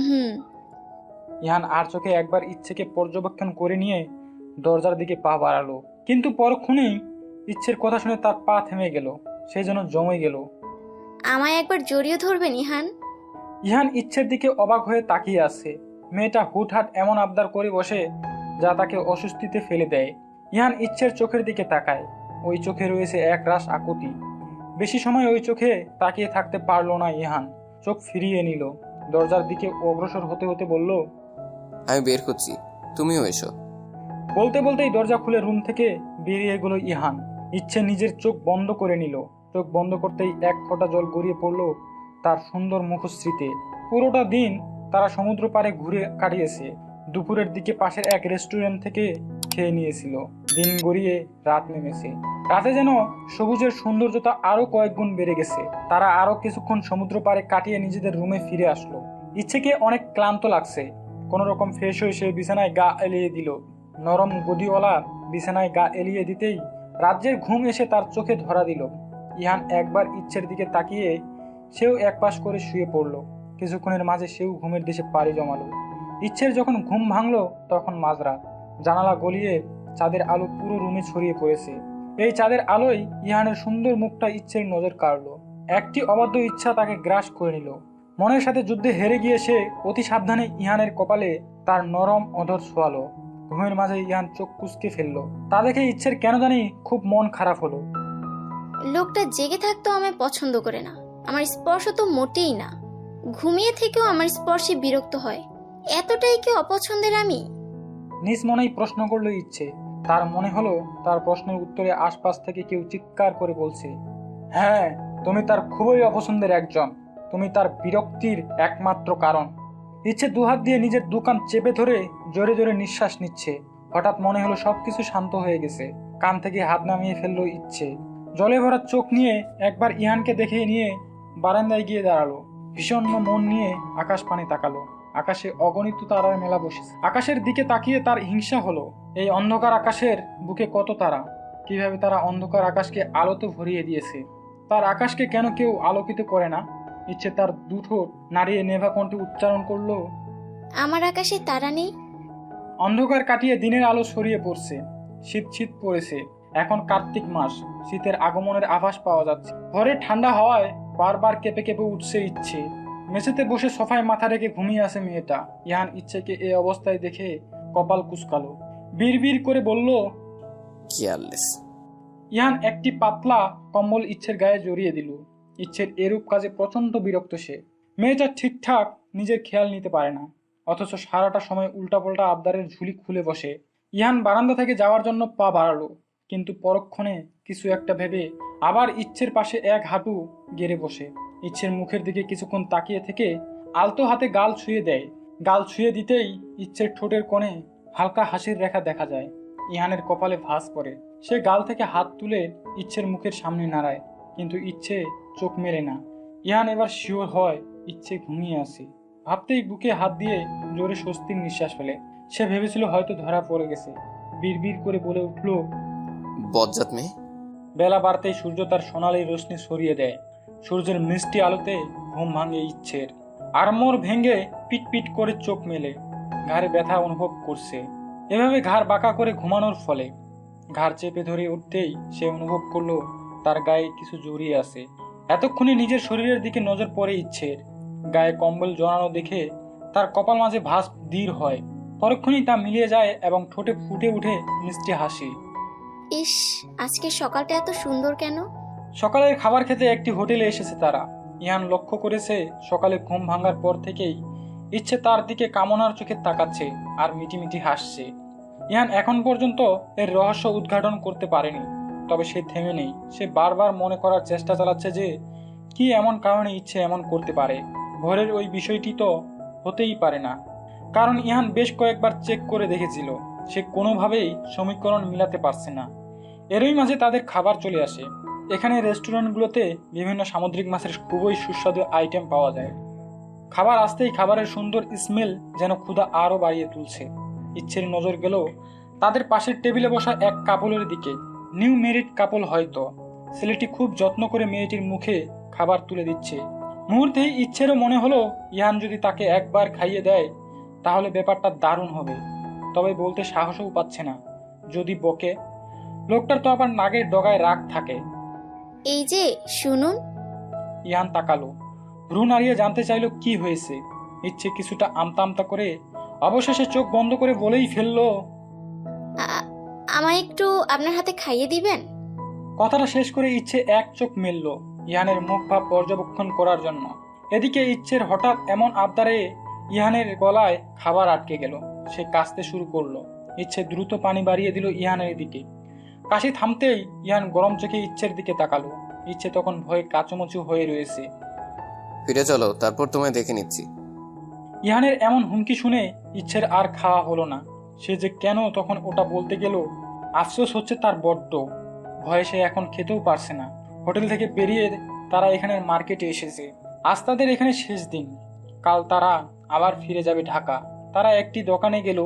হুম। ইহান আর চোখে একবার ইচ্ছেকে পর্যবেক্ষণ করে নিয়ে দরজার দিকে পা বাড়ালো, কিন্তু পরক্ষণেই ইচ্ছের কথা শুনে তার পা থেমে গেল। সে যেন জমে গেল। আমায় একবার জড়িয়ে ধরবেন ইহান? ইহান ইচ্ছের দিকে অবাক হয়ে তাকিয়ে আছে। মেয়েটা হুটহাট এমন আবদার করে বসে যা তাকে অস্বস্তিতে ফেলে দেয়। ইহান ইচ্ছের চোখের দিকে তাকায়। ওই চোখে রয়েছে এক রাস আকুতি। বেশি সময় ওই চোখে তাকিয়ে থাকতে পারলো না ইহান। চোখ ফিরিয়ে নিল। দরজার দিকে অগ্রসর হতে হতে বলল, আমি বের হচ্ছি, তুমিও এসো। বলতে বলতেই দরজা খুলে রুম থেকে বেরিয়ে গেল ইহান। ইচ্ছে নিজের চোখ বন্ধ করে নিল। চোখ বন্ধ করতেই এক ফোঁটা জল গড়িয়ে পড়ল তার সুন্দর মুখশ্রীতে। পুরোটা দিন তারা সমুদ্র পাড়ে ঘুরে কাটিয়েছে। দুপুরের দিকে পাশের এক রেস্টুরেন্ট থেকে খেয়ে নিয়েছিল। দিন গড়িয়ে রাত নেমেছে। রাতে যেন সবুজের সৌন্দর্যতা আরো কয়েক গুণ বেড়ে গেছে। তারা আরো কিছুক্ষণ সমুদ্র পাড়ে কাটিয়ে নিজেদের রুমে ফিরে আসলো। ইচ্ছেকে অনেক ক্লান্ত লাগছে। কোনো রকম ফ্রেশ হয়ে সে বিছানায় গা এলিয়ে দিল। নরম গদিওয়ালা বিছানায় গা এলিয়ে দিতেই রাজ্যের ঘুম এসে তার চোখে ধরা দিল। ইহান একবার ইচ্ছের দিকে তাকিয়ে সেও এক পাশ করে শুয়ে পড়ল। কিছুক্ষণের মাঝে সেও ঘুমের দেশে পাড়ি জমালো। ইচ্ছের যখন ঘুম ভাঙলো তখন মাঝরাত। জানালা গলিয়ে চাঁদের আলো পুরো রুমে ছড়িয়ে পড়েছে। এই চাঁদের আলোয় ইহানের সুন্দর মুখটা ইচ্ছের নজর কাড়লো। একটি অবাধ্য ইচ্ছা তাকে গ্রাস করে নিল। মনের সাথে যুদ্ধে হেরে গিয়ে সে অতি সাবধানে ইহানের কপালে তার নরম অধর ছোঁয়ালো। ঘুমের মাঝে ইহান চোখ কুঁচকে ফেললো। তা দেখে ইচ্ছের কেন জানি খুব মন খারাপ হলো। লোকটা জেগে থাকতেও আমায় পছন্দ করে না। আমার স্পর্শ তো মোটেই না। ঘুমিয়ে থেকেও আমার স্পর্শে বিরক্ত হয়। এতটাই কি অপছন্দের আমি? নিজ মনেই প্রশ্ন করলো ইচ্ছে। তার মনে হলো তার প্রশ্নের উত্তরে আশপাশ থেকে কেউ চিৎকার করে বলছে, হ্যাঁ, তুমি তার খুবই অপছন্দের একজন। তুমি তার বিরক্তির একমাত্র কারণ। ইচ্ছে দুহাত দিয়ে নিজের দুকান চেপে ধরে জোরে জোরে নিঃশ্বাস নিচ্ছে। হঠাৎ মনে হলো সবকিছু শান্ত হয়ে গেছে। কান থেকে হাত নামিয়ে ফেললো ইচ্ছে। জলে ভরা চোখ নিয়ে একবার ইহানকে দেখে নিয়ে বারান্দায় গিয়ে দাঁড়ালো। ভীষণ মন নিয়ে আকাশ পানে তাকালো। আকাশে অগণিত তারার মেলা বসেছে। আকাশের দিকে তাকিয়ে তার হিংসা হলো। এই অন্ধকার আকাশের বুকে কত তারা, কিভাবে তারা অন্ধকার আকাশকে আলোতে ভরিয়ে দিয়েছে। তার আকাশকে কেন কেউ আলোকিত করে না? ইচ্ছে তার দুঠোঁট নাড়িয়ে নেভা কণ্ঠে উচ্চারণ করলো, আমার আকাশে তারা নেই। অন্ধকার কাটিয়ে দিনের আলো ছড়িয়ে পড়ছে। শীত শীত পড়েছে। এখন কার্তিক মাস, শীতের আগমনের আভাস পাওয়া যাচ্ছে। ঘরে ঠান্ডা হওয়ায় বারবার কেঁপে কেঁপে উঠছে ইচ্ছে। মেঝেতে বসে সোফায় মাথা রেখে ঘুমিয়ে আছে মেয়েটা। ইহান ইচ্ছেকে এই অবস্থায় দেখে কপাল কুঁচকালো। বিড়বিড় করে বলল, কেয়ারলেস। ইহান একটি পাতলা কম্বল ইচ্ছের গায়ে জড়িয়ে দিল। ইচ্ছের এরূপ কাজে প্রচন্ড বিরক্ত সে। মেয়েটা ঠিকঠাক নিজের খেয়াল নিতে পারে না, অথচ সারাটা সময় উল্টাপাল্টা আবদারের ঝুলি খুলে বসে। ইহান বারান্দা থেকে যাওয়ার জন্য পা বাড়ালো, কিন্তু পরক্ষণে কিছু একটা ভেবে আবার ইচ্ছের পাশে এক হাঁটু গেড়ে বসে ইচ্ছের মুখের দিকে কিছুক্ষণ তাকিয়ে থেকে আলতো হাতে গাল ছুঁয়ে দেয়। গাল ছুঁয়ে দিতেই ইচ্ছের ঠোঁটের কোণে হালকা হাসির রেখা দেখা যায়। ইহানের কপালে ভাঁজ পড়ে। সে গাল থেকে হাত তুলে ইচ্ছের মুখের সামনে নাড়ায়, কিন্তু ইচ্ছে চোখ মেলে না। ইহান এবার শিওর হয় ইচ্ছে ঘুমিয়ে আছে। ভাবতেই বুকে হাত দিয়ে জোরে স্বস্তির নিঃশ্বাস ফেলে। সে ভেবেছিল হয়তো ধরা পড়ে গেছে। বিড়বিড় করে বলে উঠল, বজ্জাত মেয়ে। বেলা বাড়তেই সূর্য তার সোনালি রশ্মি ছড়িয়ে দেয়। সূর্যের মিষ্টি আলোতে ঘুম ভাঙে ইচ্ছের। আড়মোড় ভেঙে পিট পিট করে চোখ মেলে। ঘাড়ে ব্যথা অনুভব করছে। এভাবে ঘাড় বাঁকা করে ঘুমানোর ফলে ঘাড় চেপে ধরে উঠতেই সে অনুভব করলো তার গায়ে কিছু জড়িয়ে আছে। এতক্ষণে নিজের শরীরের দিকে নজর পড়ে ইচ্ছের। গায়ে কম্বল জড়ানো দেখে তার কপাল মাঝে ভাঁজ দৃঢ় হয়। পরক্ষণেই তা মিলিয়ে যায় এবং ঠোঁটে ফুটে উঠে মিষ্টি হাসি। ইস, আজকে সকালটা এত সুন্দর কেন? সকালের খাবার খেতে একটি হোটেলে এসেছে তারা। ইহান লক্ষ্য করেছে সকালে ঘুম ভাঙার পর থেকেই ইচ্ছে তার দিকে কামনার চোখে তাকাচ্ছে আর মিটিমিটি হাসছে। ইহান এখন পর্যন্ত এর রহস্য উদ্ঘাটন করতে পারেনি, তবে সে থেমে নেই। সে বারবার মনে করার চেষ্টা চালাচ্ছে যে কি এমন কারণে ইচ্ছে এমন করতে পারে। ভোরের ওই বিষয়টি তো হতেই পারে না, কারণ ইহান বেশ কয়েকবার চেক করে দেখেছিল। সে কোনোভাবেই সমীকরণ মিলাতে পারছে না। এরই মাঝে তাদের খাবার চলে আসে। এখানে রেস্টুরেন্টগুলোতে বিভিন্ন সামুদ্রিক মাছের খুবই সুস্বাদু আইটেম পাওয়া যায়। খাবার আসতেই খাবারের সুন্দর স্মেল যেন ক্ষুধা আরও বাড়িয়ে তুলছে। ইচ্ছের নজর গেল তাদের পাশের টেবিলে বসা এক কাপলের দিকে। নিউ ম্যারিড কাপল হয়তো। ছেলেটি খুব যত্ন করে মেয়েটির মুখে খাবার তুলে দিচ্ছে। মুহূর্তেই ইচ্ছেরও মনে হলো ইহান যদি তাকে একবার খাইয়ে দেয় তাহলে ব্যাপারটা দারুণ হবে। তবে বলতে সাহসও পাচ্ছে না, যদি বকে। লোকটার তো আবার নাগের ডগায় রাগ থাকে। এই যে শুনুন। ইহান তাকালো, ভ্রু নাড়িয়ে জানতে চাইল কি হয়েছে। ইচ্ছে কিছুটা আমতা আমতা করে অবশেষে চোখ বন্ধ করে বলেই ফেললো, আমায় একটু আপনার হাতে খাইয়ে দিবেন? কথাটা শেষ করে ইচ্ছে এক চোখ মেলল ইহানের মুখ ভাব পর্যবেক্ষণ করার জন্য। এদিকে ইচ্ছের হঠাৎ এমন আবদারে ইহানের গলায় খাবার আটকে গেল। সে কাশতে শুরু করলো। ইচ্ছে দ্রুত পানি বাড়িয়ে দিল ইহানের দিকে। কাশি থামতেই ইহান গরম চোখে ইচ্ছের দিকে তাকালো। ইচ্ছে তখন ভয়ে কাচুমচু হয়ে রয়েছে। ফিরে চলো, তারপর তোমায় দেখে নিচ্ছি। ইহানের এমন হুমকি শুনে ইচ্ছের আর খাওয়া হলো না। সে যে কেন তখন ওটা বলতে গেল, আফসোস হচ্ছে তার বড্ড। ভয়ে সে এখন খেতেও পারছে না। হোটেল থেকে বেরিয়ে তারা এখানের মার্কেটে এসেছে। আজ তাদের এখানে শেষ দিন। কাল তারা আবার ফিরে যাবে ঢাকা। তারা একটি দোকানে গেল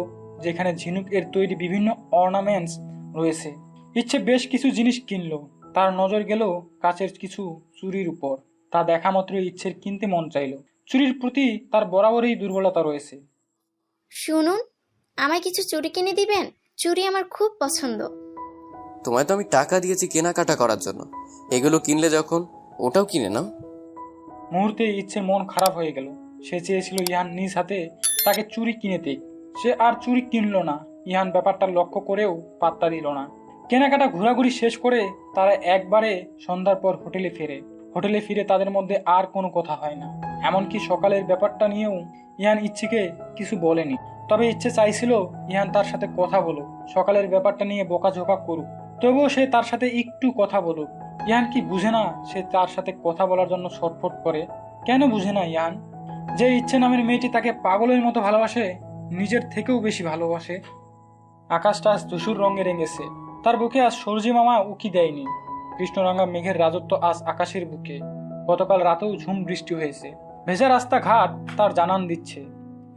যেখানে ঝিনুক এর তৈরি বিভিন্ন অর্নামেন্টস রয়েছে। ইচ্ছে বেশ কিছু জিনিস কিনলো। তার নজর গেল কাচের কিছু চুড়ির উপর। তা দেখা মাত্র ইচ্ছের কিনতে মন চাইল। চুরির প্রতি তার বরাবরই দুর্বলতা রয়েছে। শুনুন, আমায় কিছু চুড়ি কিনে দিবেন? চুড়ি আমার খুব পছন্দ। তোমায় তো আমি টাকা দিয়েছি কেনাকাটা করার জন্য, এগুলো কিনলে যখন ওটাও কিনে নাও। মুহূর্তে ইচ্ছের মন খারাপ হয়ে গেল। সে চেয়েছিল ইহান নিজ হাতে তাকে চুড়ি কিনে দিক। সে আর চুড়ি কিনল না। ইহান ব্যাপারটা লক্ষ্য করেও পাত্তা দিল না। কেনাকাটা ঘোরাঘুরি শেষ করে তারা একবারে সন্ধ্যার পর হোটেলে ফেরে। হোটেলে ফিরে তাদের মধ্যে আর কোনো কথা হয় না। এমনকি সকালের ব্যাপারটা নিয়েও ইহান ইচ্ছেকে কিছু বলেনি। তবে ইচ্ছে চাইছিল ইহান তার সাথে কথা বলুক, সকালের ব্যাপারটা নিয়ে বকাঝোকা করুক। তবুও সে তার সাথে একটু কথা বলুক। ইহান কি বুঝে না সে তার সাথে কথা বলার জন্য ছটফট করে? কেন বুঝে না ইহান যে ইচ্ছে নামের মেয়েটি তাকে পাগলের মতো ভালোবাসে, নিজের থেকেও বেশি ভালোবাসে? আকাশটা আজ ধূসর রঙে রেঙেছে। তার বুকে আজ সূর্যি মামা উকি দেয়নি। কৃষ্ণরাঙ্গা মেঘের রাজত্ব আজ আকাশের বুকে। গতকাল রাতেও ঝুম বৃষ্টি হয়েছে। ভেজা রাস্তাঘাট তার জানান দিচ্ছে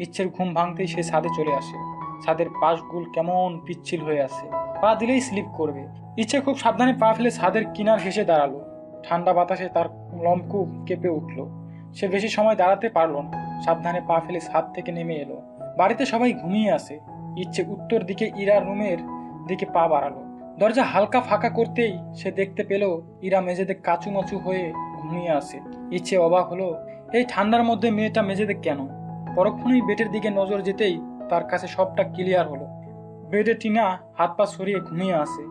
ইচ্ছের ঘুম ভাঙতেই সে ছাদে চলে আসে। ছাদের পাশগুল কেমন পিচ্ছিল হয়ে আছে, পা দিলেই স্লিপ করবে। ইচ্ছে খুব সাবধানে পা ফেলে ছাদের কিনার ঘেঁষে দাঁড়ালো। ঠান্ডা বাতাসে তার লোমকূপ কেঁপে উঠল। সে বেশি সময় দাঁড়াতে পারলো না, সাবধানে পা ফেলে ছাদ থেকে নেমে এলো। বাড়িতে সবাই ঘুমিয়ে আছে। ইচ্ছে উত্তর দিকে ইরার রুমের দিকে পা বাড়ালো। দরজা হালকা ফাঁকা করতেই সে দেখতে পেল ইরা মেঝেতে কাচুমাচু হয়ে ঘুমিয়ে আছে। ইচ্ছে অবাক হলো, এই ঠান্ডার মধ্যে মেয়েটা মেঝেতে কেন? পরক্ষণেই বেডের দিকে নজর যেতেই তার কাছে সবটা ক্লিয়ার হলো। বেডে টিনা হাত পা সরিয়ে ঘুমিয়ে আছে।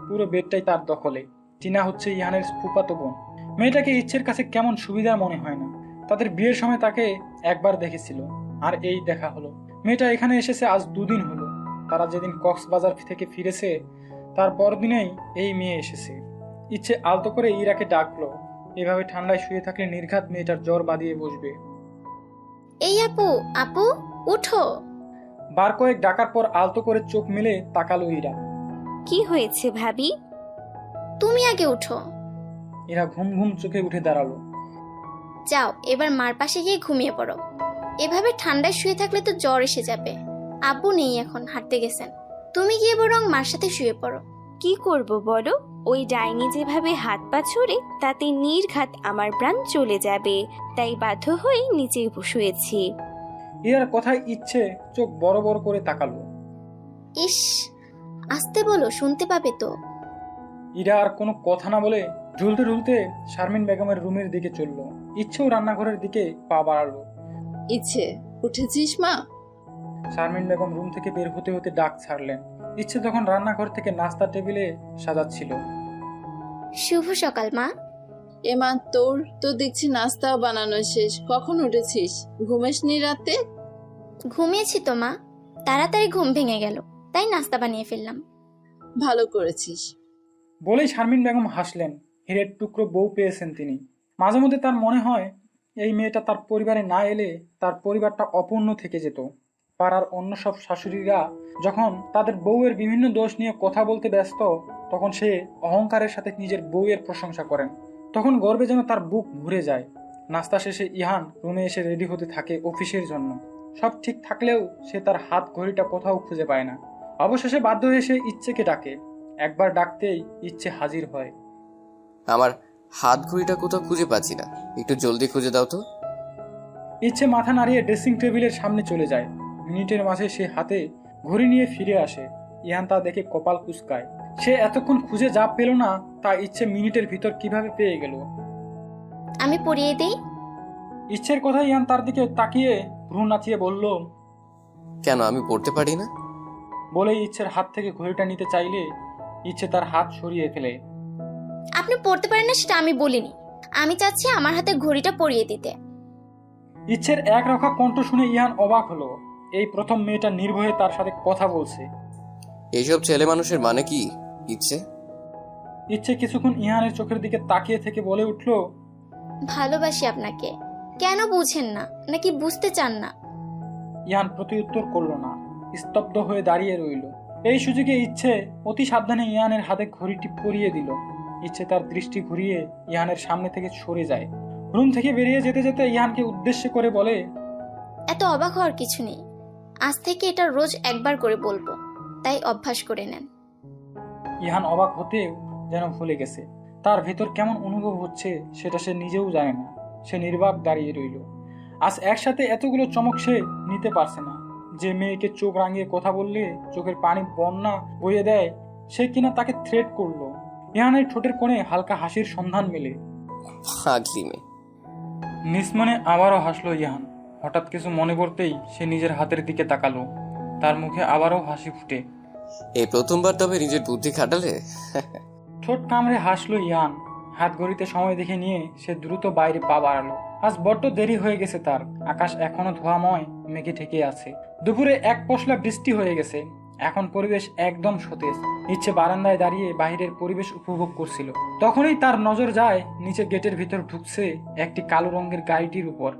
পুরো বেডটাই তার দখলে। টিনা হচ্ছে ইহানের ফুফাতো বোন। মেয়েটাকে ইচ্ছের কাছে কেমন সুবিধার মনে হয় না। তাদের বিয়ের সময় তাকে একবার দেখেছিল, আর এই দেখা হলো। মেয়েটা এখানে এসেছে আজ 2 দিন হলো। তারা যেদিন কক্সবাজার থেকে ফিরেছে তার পরদিনেই এই মেয়ে এসেছে। ইচ্ছে আলতো করে ইরাকে ডাকলো। এভাবে ঠান্ডায় শুয়ে থাকলে নির্ঘাত মেয়েটার জ্বর বাঁধিয়ে বসবে। এই আপু, আপু উঠো। বার কয়েক ডাকার পর আলতো করে চোখ মেলে তাকালো ইরা। কি হয়েছে ভাবি? তুমি আগে উঠো। ইরা ঘুম ঘুম চোখে উঠে দাঁড়ালো। যাও এবার মার পাশে গিয়ে ঘুমিয়ে পড়ো। এভাবে ঠান্ডায় শুয়ে থাকলে তো জ্বর এসে যাবে। আব্বু নেই, এখন হাঁটতে গেছেন। তুমি গিয়ে বরং মার সাথে শুয়ে পড়ো। কি করব বলো? ওই ডাইনি যেভাবে হাত পা ছুড়ে তাতে নির্ঘাত আমার প্রাণ চলে যাবে, তাই বাধ্য হয়ে নিচে শুয়েছি। ইরার কথায় ইচ্ছে চোখ বড় বড় করে তাকালো। ইস, আসতে বলো, শুনতে পাবে তো। ইরা আর কোনো কথা না বলে ঝুলতে ঝুলতে শারমিন বেগমের রুমের দিকে চলল। ইচ্ছেও রান্নাঘরের দিকে পা বাড়ালো। ইচ্ছে, উঠেছিস মা? শারমিন বেগম রুম থেকে বের হতে হতে ডাক ছাড়লেন। ইচ্ছে তখন রান্নাঘর থেকে নাস্তা টেবিলে সাজাচ্ছিল। শুভ সকাল মা। এমা, তোর তো দেখছি নাস্তাও বানানো শেষ। কখন উঠেছিস? ঘুমেসনি রাতে? ঘুমিয়েছি তো মা, তাড়াতাড়ি ঘুম ভেঙে গেল, তাই নাস্তা বানিয়ে ফেললাম। ভালো করেছিস। বলেই শারমিন বেগম হাসলেন। হীরের টুকরো বউ পেয়েছেন তিনি। মাঝে মধ্যে তার মনে হয় এই মেয়েটা তার পরিবারে না এলে তার পরিবারটা অপূর্ণ থেকে যেত। পাড়ার অন্য সব শাশুড়িরা যখন তাদের বউয়ের বিভিন্ন দোষ নিয়ে কথা বলতে ব্যস্ত, তখন সে অহংকারের সাথে নিজের বউয়ের প্রশংসা করেন। তখন গর্বে যেন তার বুক ভরে যায়। নাস্তা শেষে ইহান রুমে এসে রেডি হতে থাকে অফিসের জন্য। সব ঠিক থাকলেও সে তার হাত ঘড়িটা কোথাও খুঁজে পায় না। অবশেষে বাধ্য হয়ে সে ইচ্ছেকে ডাকে। একবার ডাকতেই ইচ্ছে হাজির হয়। আমার হাত ঘড়িটা কোথাও খুঁজে পাচ্ছি না, একটু জলদি খুঁজে দাও তো। ইচ্ছে মাথা নাড়িয়ে ড্রেসিং টেবিলের সামনে চলে যায়। মিনিটের মাঝে সে হাতে ঘড়ি নিয়ে ফিরে আসে। ইহান তা দেখে কপাল কুঁচকায়। সে এতক্ষণ খুঁজে যা পেল না তা ইচ্ছে মিনিটের ভিতর কিভাবে পেয়ে গেল। আমি পরিয়ে দেই। ইচ্ছের কথা ইহান তার দিকে তাকিয়ে ভ্রু নাচিয়ে বলল, কেন, আমি পড়তে পারি না? বলেই ইচ্ছের হাত থেকে ঘড়িটা নিতে চাইলে ইচ্ছে তার হাত সরিয়ে ফেলে। আপনি পড়তে পারেন না সেটা আমি বলিনি, আমি চাচ্ছি আমার হাতে ঘড়িটা পরিয়ে দিতে। ইচ্ছের একরকম কণ্ঠ শুনে ইহান অবাক হলো। এই প্রথম মেয়েটা নির্ভয়ে তার সাথে কথা বলছে। এইসব ছেলে মানুষের মানে কি ইচ্ছে? ইচ্ছে কিছুক্ষণ ইহানের চোখের দিকে তাকিয়ে থেকে বলে উঠল, ভালোবাসি আপনাকে। কেন বুঝেন না, নাকি বুঝতে চান না? ইহান প্রতিউত্তর করল না, স্তব্ধ হয়ে দাঁড়িয়ে রইল। এই সুযোগে ইচ্ছে অতি সাবধানে ইহানের হাতে ঘড়িটি পরিয়ে দিল। ইচ্ছে তার দৃষ্টি ঘুরিয়ে ইহানের সামনে থেকে সরে যায়। রুম থেকে বেরিয়ে যেতে যেতে ইহানকে উদ্দেশ্য করে বলে, এত অবাক হওয়ার কিছু নেই, আজ থেকে এটা রোজ একবার করে বলবো, তাই অভ্যাস করে নেন। ইহান অবাক হতেও যেন ভুলে গেছে। তার ভেতর কেমন অনুভব হচ্ছে সেটা সে নিজেও জানে না। সে নির্বাক দাঁড়িয়ে রইল। আজ একসাথে এতগুলো চমক সে নিতে পারছে না। যে মেয়েকে চোখ রাঙিয়ে কথা বললে চোখের পানি বন্যা বইয়ে দেয়, সে কিনা তাকে থ্রেট করলো। ইহানের ঠোঁটের কোণে হালকা হাসির সন্ধান মেলে। পাগলি মেয়ে। নিঃমনে আবারও হাসলো ইহান। হঠাৎ কিছু মনে করতেই সে নিজের হাতের দিকে তাকালো। তার মুখে আবারও হাসি ফুটে। এই প্রথমবার তবে নিজের বুদ্ধি খাটালে? ঠোঁট কামড়ে হাসলো ইহান। হাত ঘড়িতে সময় দেখে নিয়ে সে দ্রুত বাইরে পা বাড়ালো। আজ বড্ড দেরি হয়ে গেছে তার। আকাশ এখনো ধোঁয়াময় মেঘে ঢেকে আছে। দুপুরে এক পশলা বৃষ্টি হয়ে গেছে। এখন পরিবেশ একদম সতেজ। ইচ্ছে বারান্দায় দাঁড়িয়ে বাইরের পরিবেশ উপভোগ করছিল। তখনই তার নজর যায় নিচে গেটের ভিতর ঢুকছে একটি কালো রঙের গাড়িটির উপর।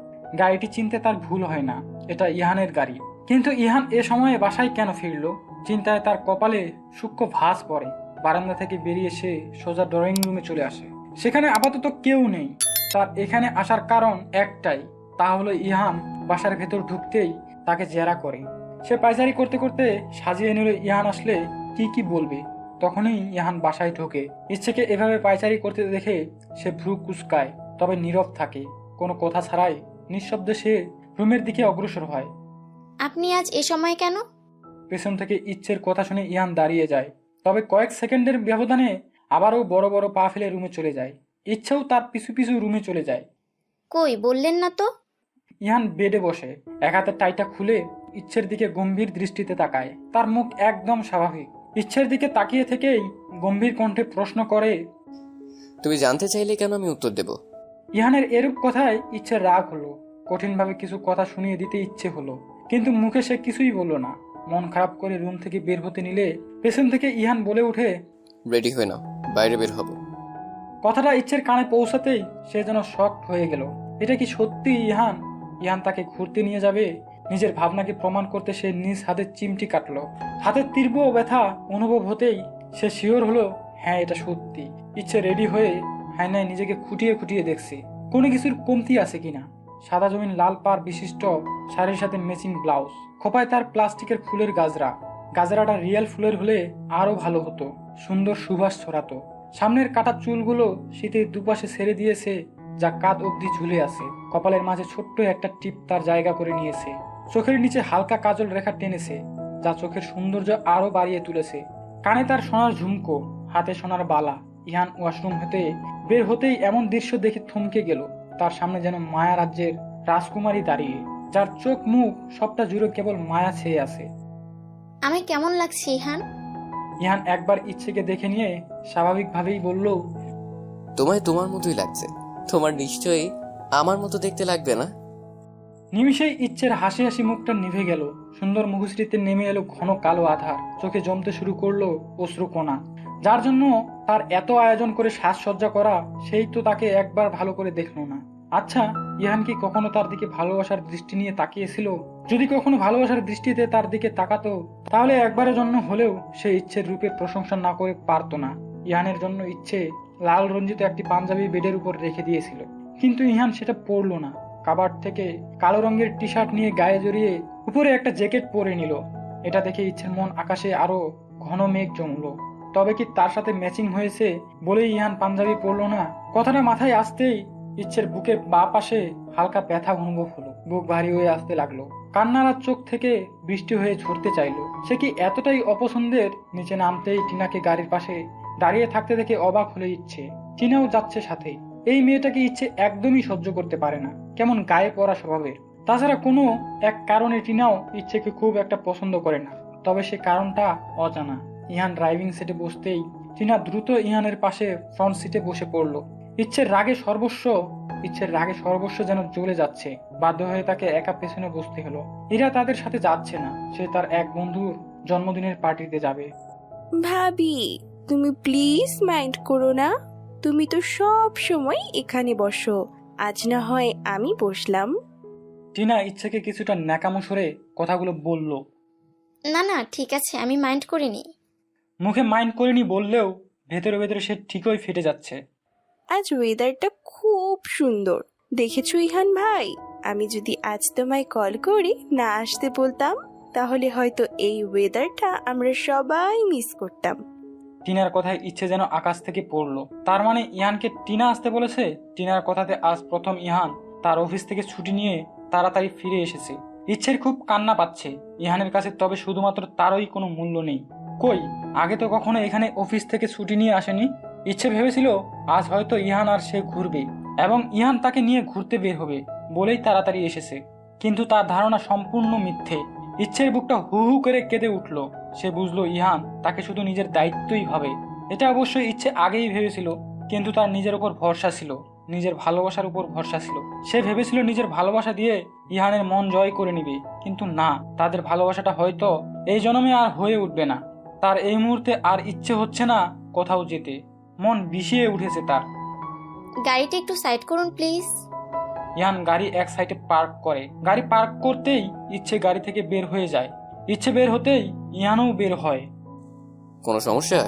গাড়িটি চিনতে তার ভুল হয় না, এটা ইহানের গাড়ি। কিন্তু ইহান এ সময়ে বাসায় কেন ফিরল? চিন্তায় তার কপালে সূক্ষ্ম ভাঁজ পড়ে। বারান্দা থেকে বেরিয়ে সে সোজা ড্রয়িং রুমে চলে আসে। সেখানে আপাতত কেউ নেই। তার এখানে আসার কারণ একটাই, তা হলো ইহান বাসার ভেতর ঢুকতেই তাকে জেরা করে। সে পায়চারি করতে করতে সাজিয়ে নিল ইহান আসলে কি কি বলবে। তখনই ইহান বাসায় ঢোকে। ইচ্ছেকে এভাবে পায়চারি করতে দেখে সে ভ্রু কুঁচকায়, তবে নীরব থাকে। কোনো কথা ছাড়াই নিঃশব্দে সে রুমের দিকে অগ্রসর হয়। আপনি আজ এ সময় কেন? পেছন থেকে ইচ্ছের কথা শুনে ইহান দাঁড়িয়ে যায়, তবে কয়েক সেকেন্ডের ব্যবধানে আবারও বড় বড় পা ফেলে রুমে চলে যায়। ইচ্ছেও তার পিছু পিছু রুমে চলে যায়। কই বললেন না তো? ইহান বেডে বসে এক হাতে টাইটা খুলে ইচ্ছের দিকে গম্ভীর দৃষ্টিতে তাকায়। তার মুখ একদম স্বাভাবিক। ইচ্ছের দিকে তাকিয়ে থেকেই গম্ভীর কণ্ঠে প্রশ্ন করে, তুমি জানতে চাইলে কেন আমি উত্তর দেব? ইহানের এরূপ কথায় ইচ্ছের রাগ হলো। কঠিনভাবে কিছু কথা শুনিয়ে দিতে ইচ্ছে হলো, কিন্তু মুখে সে কিছুই বলল না। মন খারাপ করে রুম থেকে বের হতে নিলে পেছন থেকে ইহান বলে ওঠে, রেডি হয়ে নাও, বাইরে বের হব। কথাটা ইচ্ছের কানে পৌঁছাতেই সে যেন শকড হয়ে গেল। এটা কি সত্যি ইহান? ইহান তাকে ঘুরতে নিয়ে যাবে? নিজের ভাবনাকে প্রমাণ করতে সে নিজ হাতে চিমটি কাটলো। হাতের তীব্র ব্যথা অনুভব হতেই সে শিওর হলো, হ্যাঁ এটা সত্যি। ইচ্ছে রেডি হয়ে হায়নায় নিজেকে খুঁটিয়ে খুঁটিয়ে দেখছে কোনো কিছুর কমতি আছে কিনা। সাদা জমিন লাল পার বিশিষ্ট শাড়ির সাথে ম্যাচিং ব্লাউজ, খোপায় তার প্লাস্টিকের ফুলের গাজরা। গাজরাটা রিয়েল ফুলের হলে আরো ভালো হতো, সুন্দর সুবাস ছড়াতো। সামনের কাটা চুলগুলো শীতের দুপাশে ছেড়ে দিয়েছে, যা কাঁধ অবধি ঝুলে আছে। কপালের মাঝে ছোট্ট একটা টিপ তার জায়গা করে নিয়েছে। চোখের নিচে হালকা কাজল রেখা টেনেছে, যা চোখের সৌন্দর্য আরো বাড়িয়ে তুলেছে। কানে তার সোনার ঝুমকো, হাতে সোনার বালা। ইহান ওয়াশরুম হতে বের হতেই এমন দৃশ্য দেখে থমকে গেল। তার সামনে যেন মায়া রাজ্যের রাজকুমারী দাঁড়িয়ে, যার চোখ মুখ সবটা জুড়ে কেবল মায়া ছেয়ে আছে। আমি কেমন লাগছে ইহান? ইহান একবার ইচ্ছেকে দেখে নিয়ে স্বাভাবিকভাবেই বলল, তোমায় তোমার মতোই লাগছে। তোমার নিশ্চয়ই আমার মতো দেখতে লাগবে না? নিমিষেই ইচ্ছের হাসি হাসি মুখটা নিভে গেল। সুন্দর মুখশ্রীতে নেমে এলো ঘন কালো আধার। চোখে জমতে শুরু করলো অশ্রুকণা। যার জন্য তার এত আয়োজন করে সাজসজ্জা করা, সেই তো তাকে একবার ভালো করে দেখলো না। আচ্ছা, ইহান কি কখনো তার দিকে ভালোবাসার দৃষ্টি নিয়ে তাকিয়েছিল? যদি কখনো ভালোবাসার দৃষ্টিতে তার দিকে তাকাতো, তাহলে একবারের জন্য হলেও সে ইচ্ছের রূপের প্রশংসা না করে পারতো না। ইহানের জন্য ইচ্ছে লাল রঞ্জিত একটি পাঞ্জাবি বেডের উপর রেখে দিয়েছিল, কিন্তু ইহান সেটা পরলো না। কাবার্ড থেকে কালো রঙের টি শার্ট নিয়ে গায়ে জড়িয়ে উপরে একটা জ্যাকেট পরে নিল। এটা দেখে ইচ্ছের মন আকাশে আরো ঘন মেঘ জমলো। তবে কি তার সাথে ম্যাচিং হয়েছে বলেই ইহান পাঞ্জাবি পরলো না? কথাটা মাথায় আসতেই ইচ্ছের বুকের বাঁ পাশে হালকা ব্যথা অনুভব হলো। বুক ভারী হয়ে আসতে লাগলো। কান্নার চোখ থেকে বৃষ্টি হয়ে ঝরতে চাইলো। সে কি এতটাই অপছন্দের? নিচে নামতেই টিনাকে গাড়ির পাশে দাঁড়িয়ে থাকতে দেখে অবাক হলে ইচ্ছে। টিনাও যাচ্ছে সাথে। এই মেয়েটাকে ইচ্ছে একদমই সহ্য করতে পারে না, কেমন গায়ে পড়া স্বভাবের। তাছাড়া কোনো এক কারণে টিনাও ইচ্ছেকে খুব একটা পছন্দ করে না, তবে সে কারণটা অজানা। ইহান ড্রাইভিং সিটে বসতেই টিনা দ্রুত ইহানের পাশে ফ্রন্ট সিটে বসে পড়লো। ইচ্ছের রাগে সর্বস্ব যেন জ্বলে যাচ্ছে। বাধ্য হয়ে তাকে একা পেছনে বসতে হলো। এরা তাদের সাথে যাচ্ছে না, সে তার এক বন্ধুর জন্মদিনের পার্টিতে যাবে। ভাবি, তুমি প্লিজ মাইন্ড করো না। তুমি তো সব সময় এখানে বসো, আজ না হয় আমি বসলাম। টিনা ইচ্ছেকে কিছুটা ন্যাকামো সরে কথাগুলো বলল। না না, ঠিক আছে, আমি মাইন্ড করিনি। মুখে মাইন্ড করেনি বললেও ভেতরে ভেতরে সে ঠিকই ফেটে যাচ্ছে। আজ ওয়েদারটা খুব সুন্দর, দেখেছো ইহান ভাই? আমি যদি আজ তোমায় কল করে না আসতে বলতাম, তাহলে হয়তো এই ওয়েদারটা আমরা সবাই মিস করতাম। টিনার কথায় ইচ্ছে যেন আকাশ থেকে পড়লো। তার মানে ইহানকে টিনা আসতে বলেছে? টিনার কথাতে আজ প্রথম ইহান তার অফিস থেকে ছুটি নিয়ে তাড়াতাড়ি ফিরে এসেছে। ইচ্ছের খুব কান্না পাচ্ছে ইহানের কাছে, তবে শুধুমাত্র তারই কোনো মূল্য নেই। কই, আগে তো কখনো এখানে অফিস থেকে ছুটি নিয়ে আসেনি। ইচ্ছে ভেবেছিল আজ হয়তো ইহান আর সে ঘুরবে এবং ইহান তাকে নিয়ে ঘুরতে বের হবে বলেই তাড়াতাড়ি এসেছে, কিন্তু তার ধারণা সম্পূর্ণ মিথ্যে। ইচ্ছের বুকটা হু হু করে কেঁদে উঠল। সে বুঝলো ইহান তাকে শুধু নিজের দায়িত্বই ভাবে। এটা অবশ্যই ইচ্ছে আগেই ভেবেছিল, কিন্তু তার নিজের উপর ভরসা ছিল, নিজের ভালোবাসার উপর ভরসা ছিল। সে ভেবেছিল নিজের ভালোবাসা দিয়ে ইহানের মন জয় করে নিবে, কিন্তু না, তাদের ভালোবাসাটা হয়তো এই জন্মে আর হয়ে উঠবে না। তার এই মুহূর্তে আর ইচ্ছে হচ্ছে না কোথাও যেতে, মন বিষিয়ে উঠেছে তার। গাড়িটা একটু সাইড করুন প্লিজ। ইহান গাড়ি এক সাইডে পার্ক করে। গাড়ি পার্ক করতেই ইচ্ছে গাড়ি থেকে বের হয়ে যায়। ইচ্ছে বের হতেই ইহানও বের হয়। কোনো সমস্যা?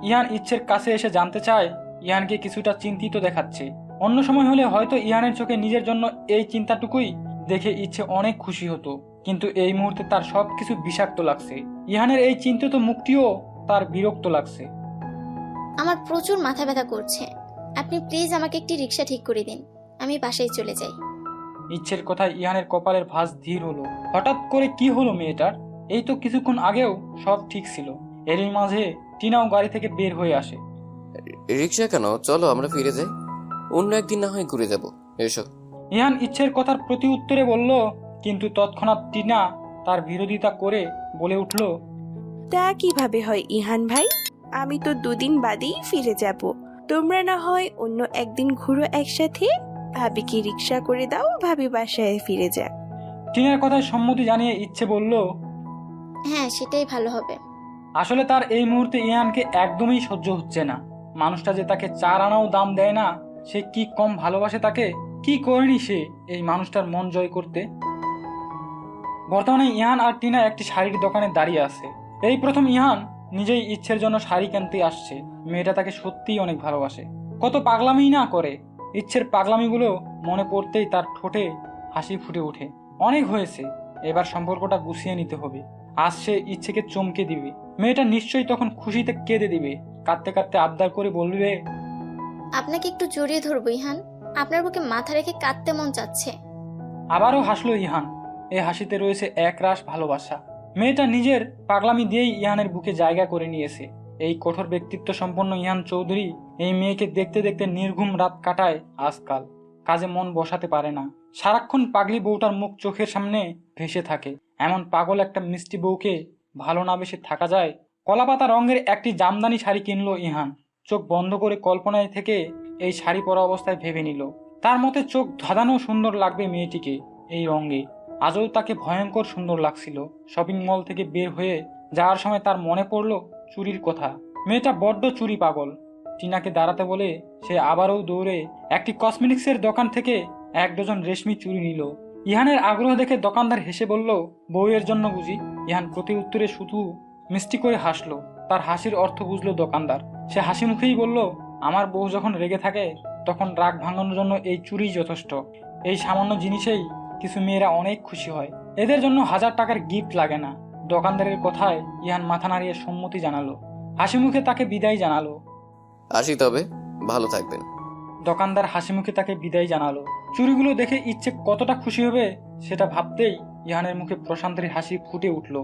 ইহান ইচ্ছের কাছে এসে জানতে চায়। ইহানকে কিছুটা চিন্তিত দেখাচ্ছে। অন্য সময় হলে হয়তো ইহানের চোখে নিজের জন্য এই চিন্তাটুকুই দেখে ইচ্ছে অনেক খুশি হতো, কিন্তু এই মুহূর্তে তার সবকিছু বিষাক্ত লাগছে। ইহানের এই চিন্তিত মুখটিও তার বিরক্ত লাগছে। আমার প্রচুর মাথা ব্যথা করছে, আপনি প্লিজ আমাকে একটি রিক্সা ঠিক করে দিন, আমি বাসায় চলে যাই। ইচ্ছের কথায় ইহানের কপালের ভাঁজ ধীর হলো। হঠাৎ করে কি হলো মেয়েটার? এই তো কিছুক্ষণ আগেও সব ঠিক ছিল। এরই মাঝে টিনাও গাড়ি থেকে বের হয়ে আসে। রিক্সা কেন, চলো আমরা ফিরে যাই, অন্য একদিন না হয় ঘুরে যাব, এসো। ইহান ইচ্ছের কথার প্রতি উত্তরে বলল, কিন্তু তৎক্ষণাৎ টিনা তার বিরোধিতা করে বলে উঠল, তা কিভাবে হয় ইহান ভাই? আমি তো 2 দিন বাদেই ফিরে যাব। তোমরা না হয় অন্য একদিন ঘুরো একসাথে। ভাবিকে রিক্সা করে দাও, ভাবি বাসায় ফিরে যাক। টিনার কথায় সম্মতি জানিয়ে ইচ্ছে বলল, হ্যাঁ, সেটাই ভালো হবে। আসলে তার এই মুহূর্তে ইহানকে একদমই সহ্য হচ্ছে না। মানুষটা যে তাকে 4 আনাও দাম দেয় না, সে কি কম ভালোবাসে তাকে? কি করেনি সে এই মানুষটার মন জয় করতে? বর্তমানে ইহান আর টিনা একটি শাড়ির দোকানে দাঁড়িয়ে আছে। এই প্রথম ইহান নিজেই ইচ্ছের জন্য শাড়ি কিনতে আসছে। মেয়েটা তাকে সত্যিই অনেক ভালোবাসে। কত পাগলামিই না করে। ইচ্ছের পাগলামিগুলো মনে পড়তেই তার ঠোঁটে হাসি ফুটে ওঠে। অনেক হয়েছে, এবার সম্পর্কটা গুছিয়ে নিতে হবে। আজ সে ইচ্ছেকে চমকে দিবে। মেয়েটা নিশ্চয়ই তখন খুশিতে কেঁদে দিবে, কাঁদতে কাঁদতে আবদার করে বলবে, আপনাকে একটু জড়িয়ে ধরবো ইহান, আপনার বুকে মাথা রেখে কাঁদতে মন চাচ্ছে। আবারও হাসলো ইহান। এই হাসিতে রয়েছে একরাশ ভালোবাসা। মেয়েটা নিজের পাগলামি দিয়েই ইহানের বুকে জায়গা করে নিয়েছে। এই কঠোর ব্যক্তিত্ব সম্পন্ন ইহান চৌধুরী এই মেয়েকে দেখতে দেখতে নির্ঘুম রাত কাটায় আজকাল। কাজে মন বসাতে পারে না। সারাক্ষণ পাগলি বউটার মুখ চোখের সামনে ভেসে থাকে। এমন পাগল একটা মিষ্টি বউকে ভালো না বেশে থাকা যায়? কলাপাতা রঙের একটি জামদানি শাড়ি কিনলো ইহান। চোখ বন্ধ করে কল্পনায় থেকে এই শাড়ি পরা অবস্থায় ভেবে নিল, তার মতে চোখ ধাঁধানো সুন্দর লাগবে মেয়েটিকে এই রঙে। আজও তাকে ভয়ঙ্কর সুন্দর লাগছিল। শপিং মল থেকে বের হয়ে যাওয়ার সময় তার মনে পড়লো চুরির কথা। মেয়েটা বড্ড চুরি পাগল। টিনাকে দাঁড়াতে বলে সে আবারও দৌড়ে একটি কসমেটিক্সের দোকান থেকে 1 ডজন রেশমি চুড়ি নিল। ইহানের আগ্রহ দেখে দোকানদার হেসে বলল, বউয়ের জন্য বুঝি? ইহান প্রতি উত্তরে শুধু মিষ্টি করে হাসলো। তার হাসির অর্থ বুঝলো দোকানদার। সে হাসি মুখেই বলল, আমার বউ যখন রেগে থাকে তখন রাগ ভাঙানোর জন্য এই চুরি যথেষ্ট। এই সামান্য জিনিসেই কিছু মেয়েরা অনেক খুশি হয়, এদের জন্য 1000 টাকার গিফট লাগে না। দোকানদারের কথায় ইহান মাথা নাড়িয়ে সম্মতি জানালো। হাসি মুখে তাকে বিদায় জানালো। আসি তবে, ভালো থাকবেন। দোকানদার হাসি মুখে তাকে বিদায় জানালো। চুরিগুলো দেখে ইচ্ছে কতটা খুশি হবে সেটা ভাবতেই ইহানের মুখে প্রশান্তির হাসি ফুটে উঠল।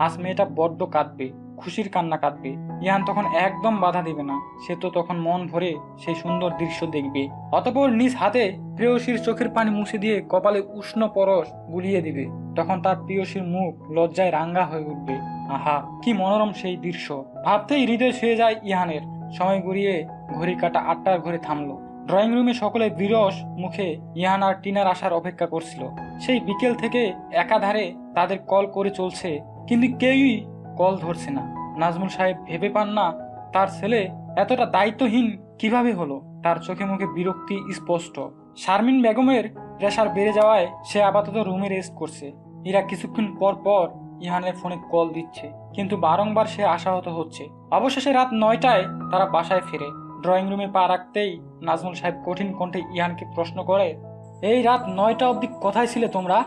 আজ মেয়েটা বড্ড কাঁদবে, খুশির কান্না কাঁদবে। ইহান তখন একদম বাধা দিবে না। সে তো তখন মন ভরে সেই সুন্দর দৃশ্য দেখবে। অতঃপর নিজ হাতে প্রেয়সীর চোখের পানি মুছে দিয়ে কপালে উষ্ণ পরশ বুলিয়ে দিবে। তখন তার প্রেয়সীর মুখ লজ্জায় রাঙ্গা হয়ে উঠবে। আহা, কি মনোরম সেই দৃশ্য! ভাবতেই হৃদয় ছুঁয়ে যায় ইহানের। সময় গড়িয়ে ঘড়ি কাটা 8টার ঘরে থামলো। ড্রয়িং রুমে সকলে বিরস মুখে ইহান আর টিনার আসার অপেক্ষা করছিল। সেই বিকেল থেকে একাধারে তাদের কল করে চলছে, কিন্তু কেউই কল ধরছে না। নাজমুল সাহেব ভেবে পান না তার ছেলে এতটা দায়িত্বহীন কিভাবে হলো। তার চোখে মুখে বিরক্তি স্পষ্ট। শারমিন বেগমের প্রেসার বেড়ে যাওয়ায় সে আপাতত রুমে রেস্ট করছে। এরা কিছুক্ষণ পর পর ইহানের ফোনে কল দিচ্ছে, কিন্তু বারংবার সে আশাহত হচ্ছে। অবশেষে রাত 9টায় তারা বাসায় ফিরে। ড্রয়িং রুমে পা রাখতেই নাজমুল সাহেব কঠিন কণ্ঠে ইহানকে প্রশ্ন করে, এই রাত 9টা অবধি কোথায় ছিলে তোমরা?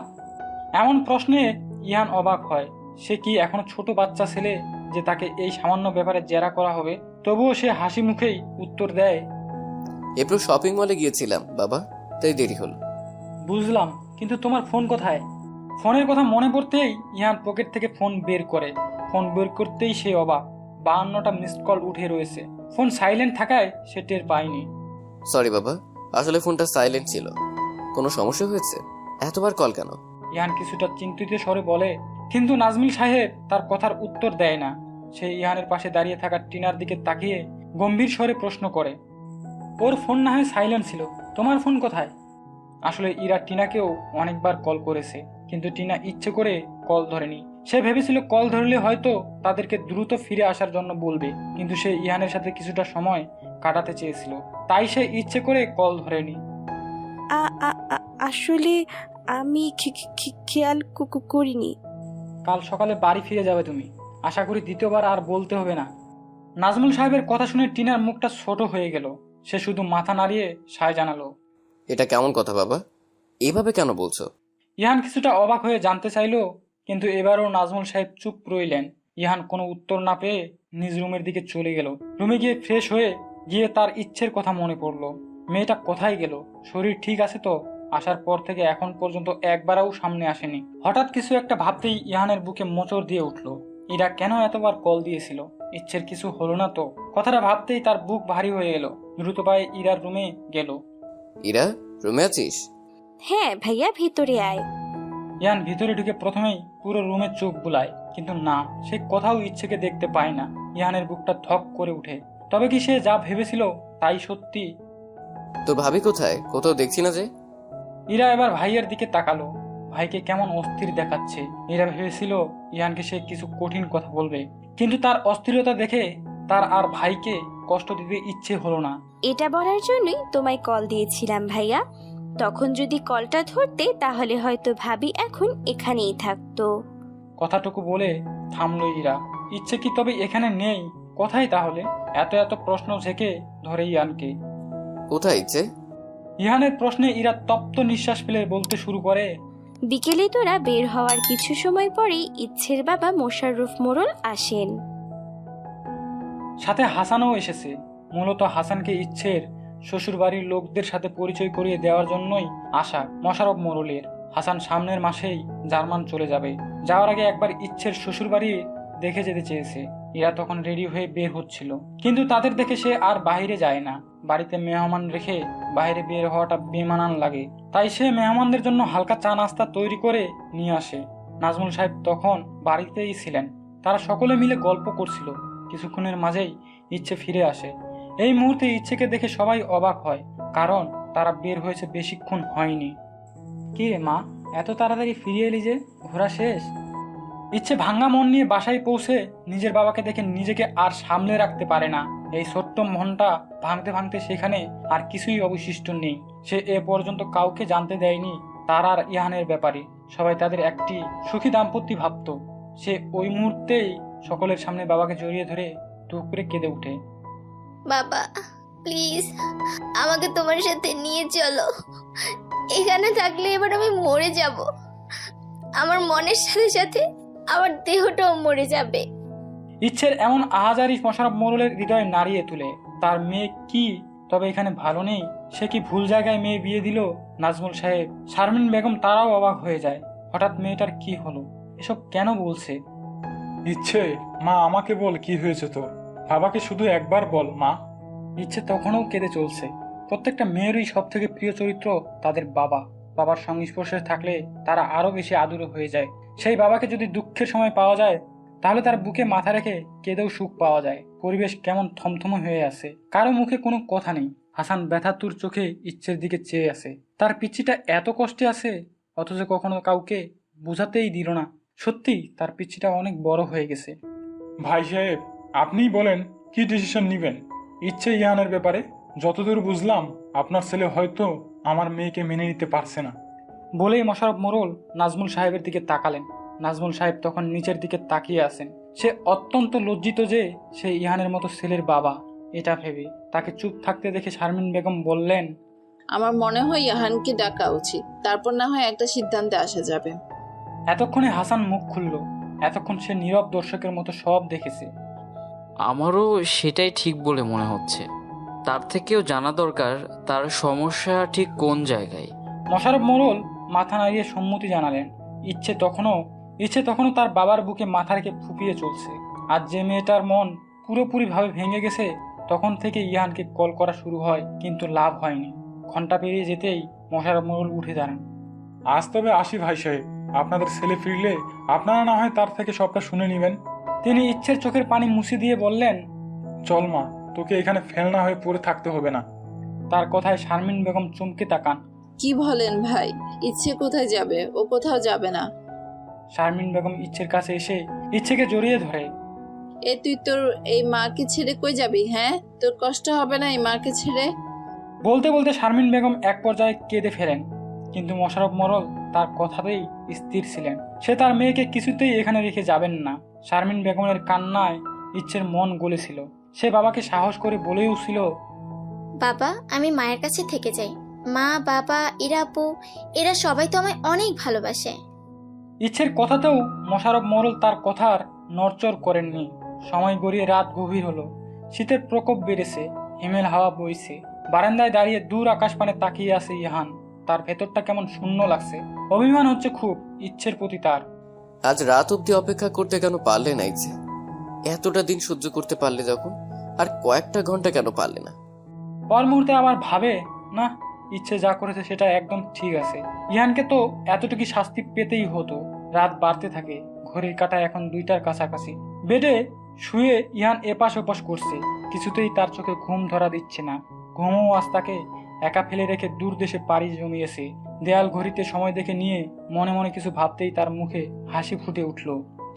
এমন প্রশ্নে ইহান অবাক হয়। সে কি এখনো ছোট বাচ্চা ছেলে যে তাকে এই সামান্য ব্যাপারে জেরা করা হবে? তবুও সে হাসি মুখেই উত্তর দেয়, এরপর শপিং মলে গিয়েছিলাম বাবা, তাই দেরি হলো। বুঝলাম, কিন্তু তোমার ফোন কোথায়? ফোনের কথা মনে পড়তেই ইহান পকেট থেকে ফোন বের করে। ফোন বের করতেই সে অবাক, 52টা মিসড কল উঠে রয়েছে। ফোন সাইলেন্ট থাকায় সে টের পায়নি। সরি বাবা, আসলে ফোনটা সাইলেন্ট ছিল। কোনো সমস্যা হয়েছে? এতবার কল কেন? ইহান কিছুটা চিন্তিত স্বরে বলে, কিন্তু নাজমিল সাহেব তার কথার উত্তর দেয় না। সে ইহানের পাশে দাঁড়িয়ে থাকা টিনার দিকে তাকিয়ে গম্ভীর স্বরে প্রশ্ন করে, ওর ফোন না হয় সাইলেন্ট ছিল, তোমার ফোন কোথায়? আসলে ইরা টিনাকেও অনেকবার কল করেছে, কিন্তু টিনা ইচ্ছে করে কল ধরেনি। সে ভেবেছিল কল ধরলে হয়তো তাদেরকে দ্রুত ফিরে আসার জন্য বলবে, কিন্তু সে ইহানের সাথে কিছুটা সময় কাটাতে চেয়েছিল, তাই সে ইচ্ছে করে কল ধরেনি। আসলে আমি খেয়াল করিনি। কাল সকালে বাড়ি ফিরে যাবে তুমি, আশা করি দ্বিতীয়বার আর বলতে হবে না। নাজমুল সাহেবের কথা শুনে টিনার মুখটা ছোট হয়ে গেল। সে শুধু মাথা নাড়িয়ে সায় জানালো। এটা কেমন কথা বাবা, এভাবে কেন বলছো? ইহান কিছুটা অবাক হয়ে জানতে চাইলো কিন্তু এবারও নাজমুল সাহেব চুপ রইলেন। ইহান কোনো উত্তর না পেয়ে নিজ রুমের দিকে চলে গেল। রুমে গিয়ে ফ্রেশ হয়ে গিয়ে তার ইচ্ছের কথা মনে পড়লো। মেয়েটা কোথায় গেল? শরীর ঠিক আছে তো? আসার পর থেকে এখন পর্যন্ত একবারও সামনে আসেনি। হঠাৎ কিছু একটা ভাবতেই ইহানের বুকে মোচড় দিয়ে উঠল। ইরা কেন এতবার কল দিয়েছিল? ইচ্ছের কিছু হলো না তো? কথাটা ভাবতেই তার বুক ভারী হয়ে এলো। দ্রুত পায়ে ইরার রুমে গেল। ইরা, রুমে আছিস? হ্যাঁ ভাইয়া, ভিতরে আয়। ইয়ান ভিতরে ঢুকে প্রথমেই পুরো রুমে চোখ বুলায়, কিন্তু না, সে কোথাও ইচ্ছেকে দেখতে পায় না। ইহানের বুকটা ধক করে উঠে। তবে কি সে যা ভেবেছিল তাই সত্যি? তোর ভাবি কোথায়? কোথাও দেখছি না যে। ইরা এবার ভাইয়ের দিকে তাকালো। ভাইকে কেমন অস্থির দেখাচ্ছে। ইরা ভেবেছিল ইহানকে সে কিছু কঠিন কথা বলবে, কিন্তু তার অস্থিরতা দেখে তার আর ভাইকে কষ্ট দিতে ইচ্ছে হলো না। এটা বলার জন্যই তোমায় কল দিয়েছিলাম ভাইয়া। তখন যদি কলটা ধরতে তাহলে হয়তো ভাবি এখন এখানেই থাকতো। কথাটুকু বলে থামলো ইরা। ইচ্ছে কি তবে এখানে নেই? কোথায় তাহলে? এত এত প্রশ্ন ঝেঁকে ধরে ইহানকে। কোথায় ইচ্ছে? ইহানের প্রশ্নে ইরা তপ্ত নিঃশ্বাস ফেলে বলতে শুরু করে, বিকেলে তোরা বের হওয়ার কিছু সময় পরেই ইচ্ছের বাবা মোশাররফ মোড়ল আসেন। সাথে হাসানও এসেছে। মূলত হাসানকে ইচ্ছের শ্বশুরবাড়ির লোকদের সাথে পরিচয় করিয়ে দেওয়ার জন্যই আসা মোশাররফ মোড়লের। হাসান সামনের মাসেই জার্মান চলে যাবে। যাওয়ার আগে একবার ইচ্ছের শ্বশুরবাড়ি দেখে যেতে চেয়েছে। ইরা তখন রেডি হয়ে বের হচ্ছিল, কিন্তু তাদের দেখে সে আর বাইরে যায় না। বাড়িতে মেহমান রেখে বাইরে বের হওয়াটা বেমানান লাগে, তাই সে মেহমানদের জন্য হালকা চা নাস্তা তৈরি করে নিয়ে আসে। নাজমুল সাহেব তখন বাড়িতেই ছিলেন। তারা সকলে মিলে গল্প করছিল। কিছুক্ষণের মাঝেই ইচ্ছে ফিরে আসে। এই মুহূর্তে ইচ্ছেকে দেখে সবাই অবাক হয়, কারণ তারা বের হয়েছে বেশিক্ষণ হয়নি। কি রে মা, এত তাড়াতাড়ি ফিরে এলি যে? ঘোরা শেষ? ইচ্ছে ভাঙ্গা মন নিয়ে বাসায় পৌঁছে নিজের বাবাকে দেখে নিজেকে আর সামলে রাখতে পারে না। এই ছোট্ট মনটা ভাঙতে ভাঙতে সেখানে আর কিছুই অবশিষ্ট নেই। সে এ পর্যন্ত কাউকে জানতে দেয়নি তার আর ইহানের ব্যাপারে। সবাই তাদের একটি সুখী দাম্পত্য ভাবত। সে ওই মুহূর্তেই সকলের সামনে বাবাকে জড়িয়ে ধরে টুক করে কেঁদে উঠে। বাবা, প্লিজ আমাকে তোমার সাথে নিয়ে চলো। এখানে থাকলে এবার আমি মরে যাব। আমার মনের সাথে সাথে আমার দেহটাও মরে যাবে। ইচ্ছের এমন আহাজারি মোশাররফ মোড়লের হৃদয় নাড়িয়ে তুলে। তার মেয়ে কি তবে এখানে ভালো নেই? সে কি ভুল জায়গায় মেয়ে বিয়ে দিল? নাজমুল সাহেব, শারমিন বেগম তারাও অবাক হয়ে যায়। হঠাৎ মেয়েটার কি হলো? এসব কেন বলছে? ইচ্ছে, মা আমাকে বল কি হয়েছে তোর? বাবাকে শুধু একবার বল মা। ইচ্ছে তখনও কেঁদে চলছে। প্রত্যেকটা মেয়েরই সব থেকে প্রিয় চরিত্র তাদের বাবা। বাবার সংস্পর্শে থাকলে তারা আরো বেশি আদুরে হয়ে যায়। সেই বাবাকে যদি দুঃখের সময় পাওয়া যায়, তাহলে তার বুকে মাথা রেখে কেঁদেও সুখ পাওয়া যায়। পরিবেশ কেমন থমথমে হয়ে আছে, কারো মুখে কোনো কথা নেই। হাসান ব্যথাতুর চোখে ইচ্ছের দিকে চেয়ে আছে। তার পিচ্চিটা এত কষ্টে আছে, অথচ কখনো কাউকে বোঝাতেই দিল না। সত্যি তার পিচ্চিটা অনেক বড় হয়ে গেছে। ভাই সাহেব, আপনিই বলেন কি ডিসিশন নিবেন ইচ্ছে ইহানের ব্যাপারে? যতদূর বুঝলাম আপনার ছেলে হয়তো আমার মেয়েকে মেনে নিতে পারছে না। বলেই মোশাররফ মোড়ল নাজমুল সাহেবের দিকে তাকালেন। নাজমুল সাহেব তখন নিচের দিকে তাকিয়ে আছেন। সে অত্যন্ত লজ্জিত যে সে ইহানের মতো ছেলের বাবা। এটা ভেবে তাকে চুপ থাকতে দেখে শারমিন বেগম বললেন, আমার মনে হয় ইহানকে ডাকা উচিত, তারপর না হয় একটা সিদ্ধান্তে আসা যাবে। এতক্ষণে হাসান মুখ খুলল। এতক্ষণ সে নীরব দর্শকের মতো সব দেখেছে। আমারও সেটাই ঠিক বলে মনে হচ্ছে। তার থেকেও জানা দরকার তার সমস্যা ঠিক কোন জায়গায়। মোশাররফ মোড়ল মাথা নাড়িয়ে সম্মতি জানালেন। ইচ্ছে তখনও তার বাবার বুকে মাথা রেখে ফুপিয়ে চলছে। আর যে মেয়েটার মন পুরোপুরিভাবে ভেঙে গেছে, তখন থেকে ইহানকে কল করা শুরু হয়, কিন্তু লাভ হয়নি। ঘন্টা পেরিয়ে যেতেই মোশাররফ মোড়ল উঠে দাঁড়ান। আজ তবে আসি ভাই সাহেব, আপনাদের ছেলে ফিরলে আপনারা না হয় তার থেকে সবটা শুনে নেবেন। তিনি ইচ্ছের চোখের পানি মুছে দিয়ে বললেন, চল মা, তোকে এখানে ফেলনা হয়ে পড়ে থাকতে হবে না। তার কথায় শারমিন বেগম চমকে তাকান। কি বলেন ভাই? ইচ্ছে কোথায় যাবে? ও কোথাও যাবে না। শারমিন বেগম ইচ্ছের কাছে এসে ইচ্ছেকে জড়িয়ে ধরে। তুই তোর এই মাকে ছেড়ে কই যাবি? হ্যাঁ, তোর কষ্ট হবে না এই মাকে ছেড়ে? বলতে বলতে শারমিন বেগম এক পর্যায়ে কেঁদে ফেলেন, কিন্তু মোশাররফ মোড়ল তার কথাতেই স্থির ছিলেন। সে তার মেয়েকে কিছুতেই এখানে রেখে যাবেন না। শারমিন বেগমের কান্নায় ইচ্ছের মন গলেছিল। সে বাবাকে সাহস করে বলেওছিল, বাবা, আমি মায়ের কাছে থেকে যাই। মা, বাবা, ইরা আপু, এরা সবাই তো আমায় অনেক ভালোবাসে। ইচ্ছের কথাতেও মোশাররফ মোড়ল তার কথার নড়চড় করেননি। সময় গড়িয়ে রাত গভীর হলো। শীতের প্রকোপ বেড়েছে, হিমেল হাওয়া বইছে। বারান্দায় দাঁড়িয়ে দূর আকাশপানে তাকিয়ে আছে ইহান। তার ভেতরটা কেমন শূন্য লাগছে। অভিমান হচ্ছে খুব ইচ্ছের প্রতি তার। আজ রাত অব্দি অপেক্ষা করতে কেন পারলে না ইচ্ছে? এতটা দিন সহ্য করতে পারলে যখন, আর কয়েকটা ঘন্টা কেন পারলে না? পর মুহূর্তে আবার ভাবে, না, ইচ্ছে যা করেছে সেটা একদম ঠিক আছে। ইহানকে তো এতটুকু শাস্তি পেতেই হতো। রাত বাড়তে থাকে, ঘড়ির কাঁটা এখন 2টার কাছাকাছি। বেডে শুয়ে ইহান এপাশ ওপাশ করছে, কিছুতেই তার চোখে ঘুম ধরা দিচ্ছে না। ঘুমও আজ তাকে একা ফেলে রেখে দূর দেশে পাড়ি জমিয়েছে। দেয়াল ঘড়িতে সময় দেখে নিয়ে মনে মনে কিছু ভাবতেই তার মুখে হাসি ফুটে উঠল।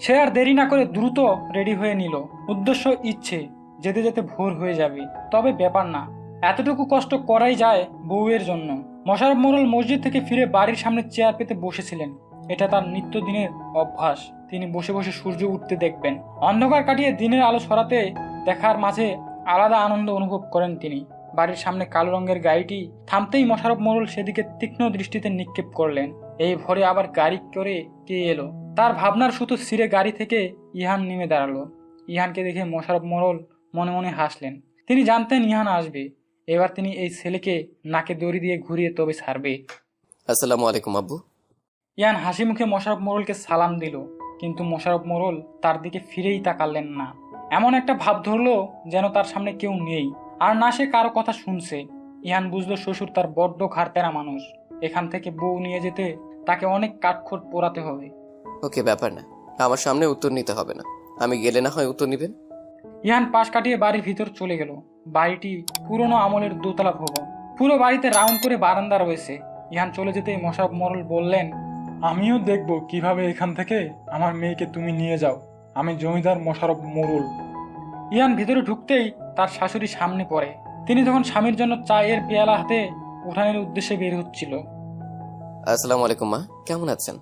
সে আর দেরি না করে দ্রুত রেডি হয়ে নিল। উদ্দেশ্য ইচ্ছে, যেতে যেতে ভোর হয়ে যাবে। তবে ব্যাপার না, এতটুকু কষ্ট করাই যায় বউয়ের জন্য। মোশাররফ মোড়ল মসজিদ থেকে ফিরে বাড়ির সামনে চেয়ার পেতে বসেছিলেন। এটা তার নিত্যদিনের অভ্যাস। তিনি বসে বসে সূর্য উঠতে দেখবেন। অন্ধকার কাটিয়ে দিনের আলো ছড়াতে দেখার মাঝে আলাদা আনন্দ অনুভব করেন তিনি। বাড়ির সামনে কালো রঙের গাড়িটি থামতেই মোশাররফ মোড়ল সেদিকে তীক্ষ্ণ দৃষ্টিতে নিক্ষেপ করলেন। এই ভোরে আবার গাড়ি করে কে এলো? তার ভাবনার সুতো ছিঁড়ে গাড়ি থেকে ইহান নেমে দাঁড়ালো। ইহানকে দেখে মোশাররফ মোড়ল মনে মনে হাসলেন। তিনি জানতেন ইহান আসবে। এবার তিনি এই ছেলেকে নাকে দড়ি দিয়ে ঘুরিয়ে তবে ছাড়বে। আসসালামু আলাইকুম আব্বু। ইহান হাসি মুখে মোশাররফ মোড়লকে সালাম দিল, কিন্তু মোশাররফ মোড়ল তার দিকে ফিরেই তাকালেন না। এমন একটা ভাব ধরলো যেন তার সামনে কেউ নেই, আর না সে কারো কথা শুনছে। ইহান বুঝলো শ্বশুর তার বড্ড ঘাড়তেরা মানুষ। এখান থেকে বউ নিয়ে যেতে তাকে অনেক কাঠখোট পোড়াতে হবে। ওকে, ব্যাপার না, আমার সামনে উত্তর নিতে হবে না। আমি গেলে না হয় উত্তর নিবেন। ইহান পাশ কাটিয়ে বাড়ির ভিতর চলে গেল। বাড়িটি পুরনো আমলের দোতলা ভবন। পুরো বাড়িতে রাউন্ড করে বারান্দা রয়েছে। ইহান চলে যেতেই মোশাররফ মোড়ল বললেন, আমিও দেখব কিভাবে এখান থেকে আমার মেয়েকে তুমি নিয়ে যাও। আমি জমিদার মোশাররফ মোড়ল। ইহান ভিতরে ঢুকতেই তার শাশুড়ি সামনে পড়ে। তিনি তখন স্বামীর জন্য চায়ের পেয়ালা হাতে উঠানের উদ্দেশ্যে বের হচ্ছিল। আসসালামু আলাইকুম মা, কেমন আছেন?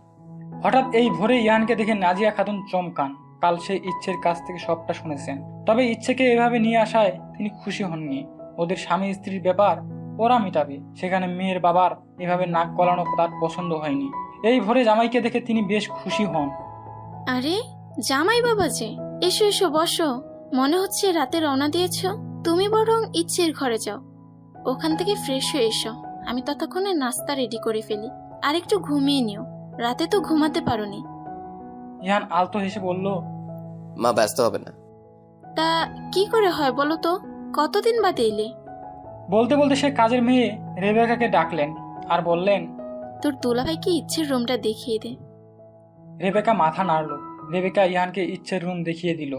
হঠাৎ এই ভোরে ইহানকে দেখে নাজিয়া খাতুন চমকান। কাল সে ইচ্ছের কাছ থেকে সবটা শুনেছেন, তবে ইচ্ছেকে এভাবে নিয়ে আসায় তিনি খুশি হননি। ওদের স্বামী স্ত্রীর ব্যাপার ওরা মিটাবে, সেখানে মেয়ের বাবার এভাবে নাক গলানো তার পছন্দ হয়নি। এই ভোরে জামাইকে দেখে তিনি বেশ খুশি হন। আরে জামাই বাবা যে, এসো এসো বসো। মনে হচ্ছে রাতে রওনা দিয়েছ। তুমি বরং ইচ্ছের ঘরে যাও, ওখান থেকে ফ্রেশ হয়ে এসো। আমি ততক্ষণে নাস্তা রেডি করে ফেলি। আর একটু ঘুমিয়ে নিও, রাতে তো ঘুমাতে পারোনি। ইহান আলতো হেসে বলল, মা ব্যস্ত হবে না। তা কি করে হয় বলো তো, কতদিন বাদে এলে? বলতে বলতে সে কাজের মেয়ে রেবেকাকে ডাকলেন আর বললেন, তোর দুলাভাইকে ইচ্ছের রুমটা দেখিয়ে দে। রেবেকা মাথা নাড়ল। রেবেকা ইহানকে ইচ্ছের রুম দেখিয়ে দিল।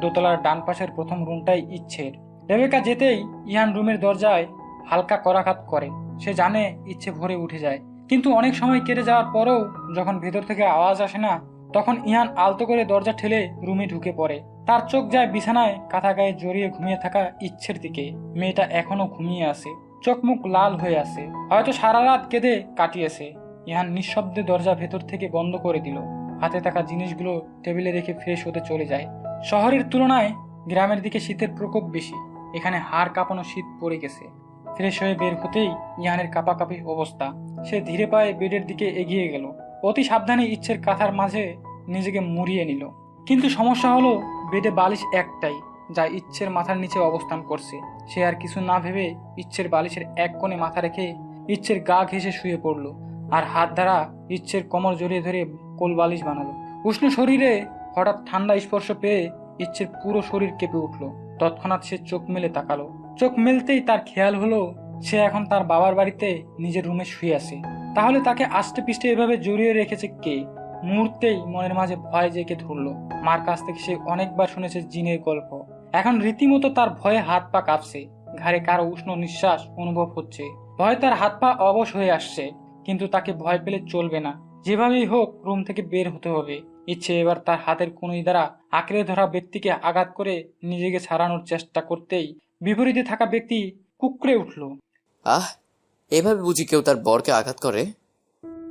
দোতলার ডান পাশের প্রথম রুমটাই ইচ্ছের। রেবেকা যেতেই ইহান রুমের দরজায় হালকা করাঘাত করে। সে জানে ইচ্ছে ভরে উঠে যায়, কিন্তু অনেক সময় কেটে যাওয়ার পরেও যখন ভেতর থেকে আওয়াজ আসে না, তখন ইহান আলতো করে দরজা ঠেলে রুমে ঢুকে পড়ে। তার চোখ যায় বিছানায় কাঁথা গায়ে জড়িয়ে ঘুমিয়ে থাকা ইচ্ছের দিকে। মেয়েটা এখনো ঘুমিয়ে আছে, চোখ মুখ লাল হয়ে আছে, হয়তো সারা রাত কেঁদে কাটিয়েছে। ইহান নিঃশব্দে দরজা ভেতর থেকে বন্ধ করে দিল। হাতে থাকা জিনিসগুলো টেবিলে রেখে ফ্রেশ হতে চলে যায়। শহরের তুলনায় গ্রামের দিকে শীতের প্রকোপ বেশি। এখানে হাড় কাঁপানো শীত পড়ে গেছে। ফ্রেশ হয়ে বের হতেই ইহানের কাঁপাকাঁপি অবস্থা। সে ধীরে পায়ে বেডের দিকে এগিয়ে গেল। অতি সাবধানে ইচ্ছের কাঁথার মাঝে নিজেকে মুড়িয়ে নিল। কিন্তু সমস্যা হলো, বেডে বালিশ একটাই, যা ইচ্ছের মাথার নিচে অবস্থান করছে। সে আর কিছু না ভেবে ইচ্ছের বালিশের এক কোণে মাথা রেখে ইচ্ছের গা ঘেঁষে শুয়ে পড়ল, আর হাত দ্বারা ইচ্ছের কোমর জড়িয়ে ধরে কোল বালিশ বানালো। উষ্ণ শরীরে হঠাৎ ঠান্ডা স্পর্শ পেয়ে ইচ্ছের পুরো শরীর কেঁপে উঠল। তৎক্ষণাৎ সে চোখ মেলে তাকালো। চোখ মেলতেই তার খেয়াল হলো সে এখন তার বাবার বাড়িতে নিজের রুমে শুয়ে আছে। তাহলে তাকে আষ্টে পিষ্টে এভাবে জড়িয়ে রেখেছে কে? মুহূর্তেই মনের মাঝে ভয় জেগে ধরল। মার কাছ থেকে সে অনেকবার শুনেছে জিনের গল্প। এখন রীতিমতো তার ভয়ে হাত পা কাঁপছে। ঘাড়ে কারো উষ্ণ নিঃশ্বাস অনুভব হচ্ছে। ভয় তার হাত পা অবশ হয়ে আসছে, কিন্তু তাকে ভয় পেলে চলবে না। যেভাবেই হোক রুম থেকে বের হতে হবে। ইচ্ছে এবার তার হাতের কনুই দ্বারা আঁকড়ে ধরা ব্যক্তিকে আঘাত করে নিজেকে ছাড়ানোর চেষ্টা করতেই বিপরীতে থাকা ব্যক্তি কুকড়ে উঠল। আহ, এভাবে বুঝি কেউ তার বরকে আঘাত করে?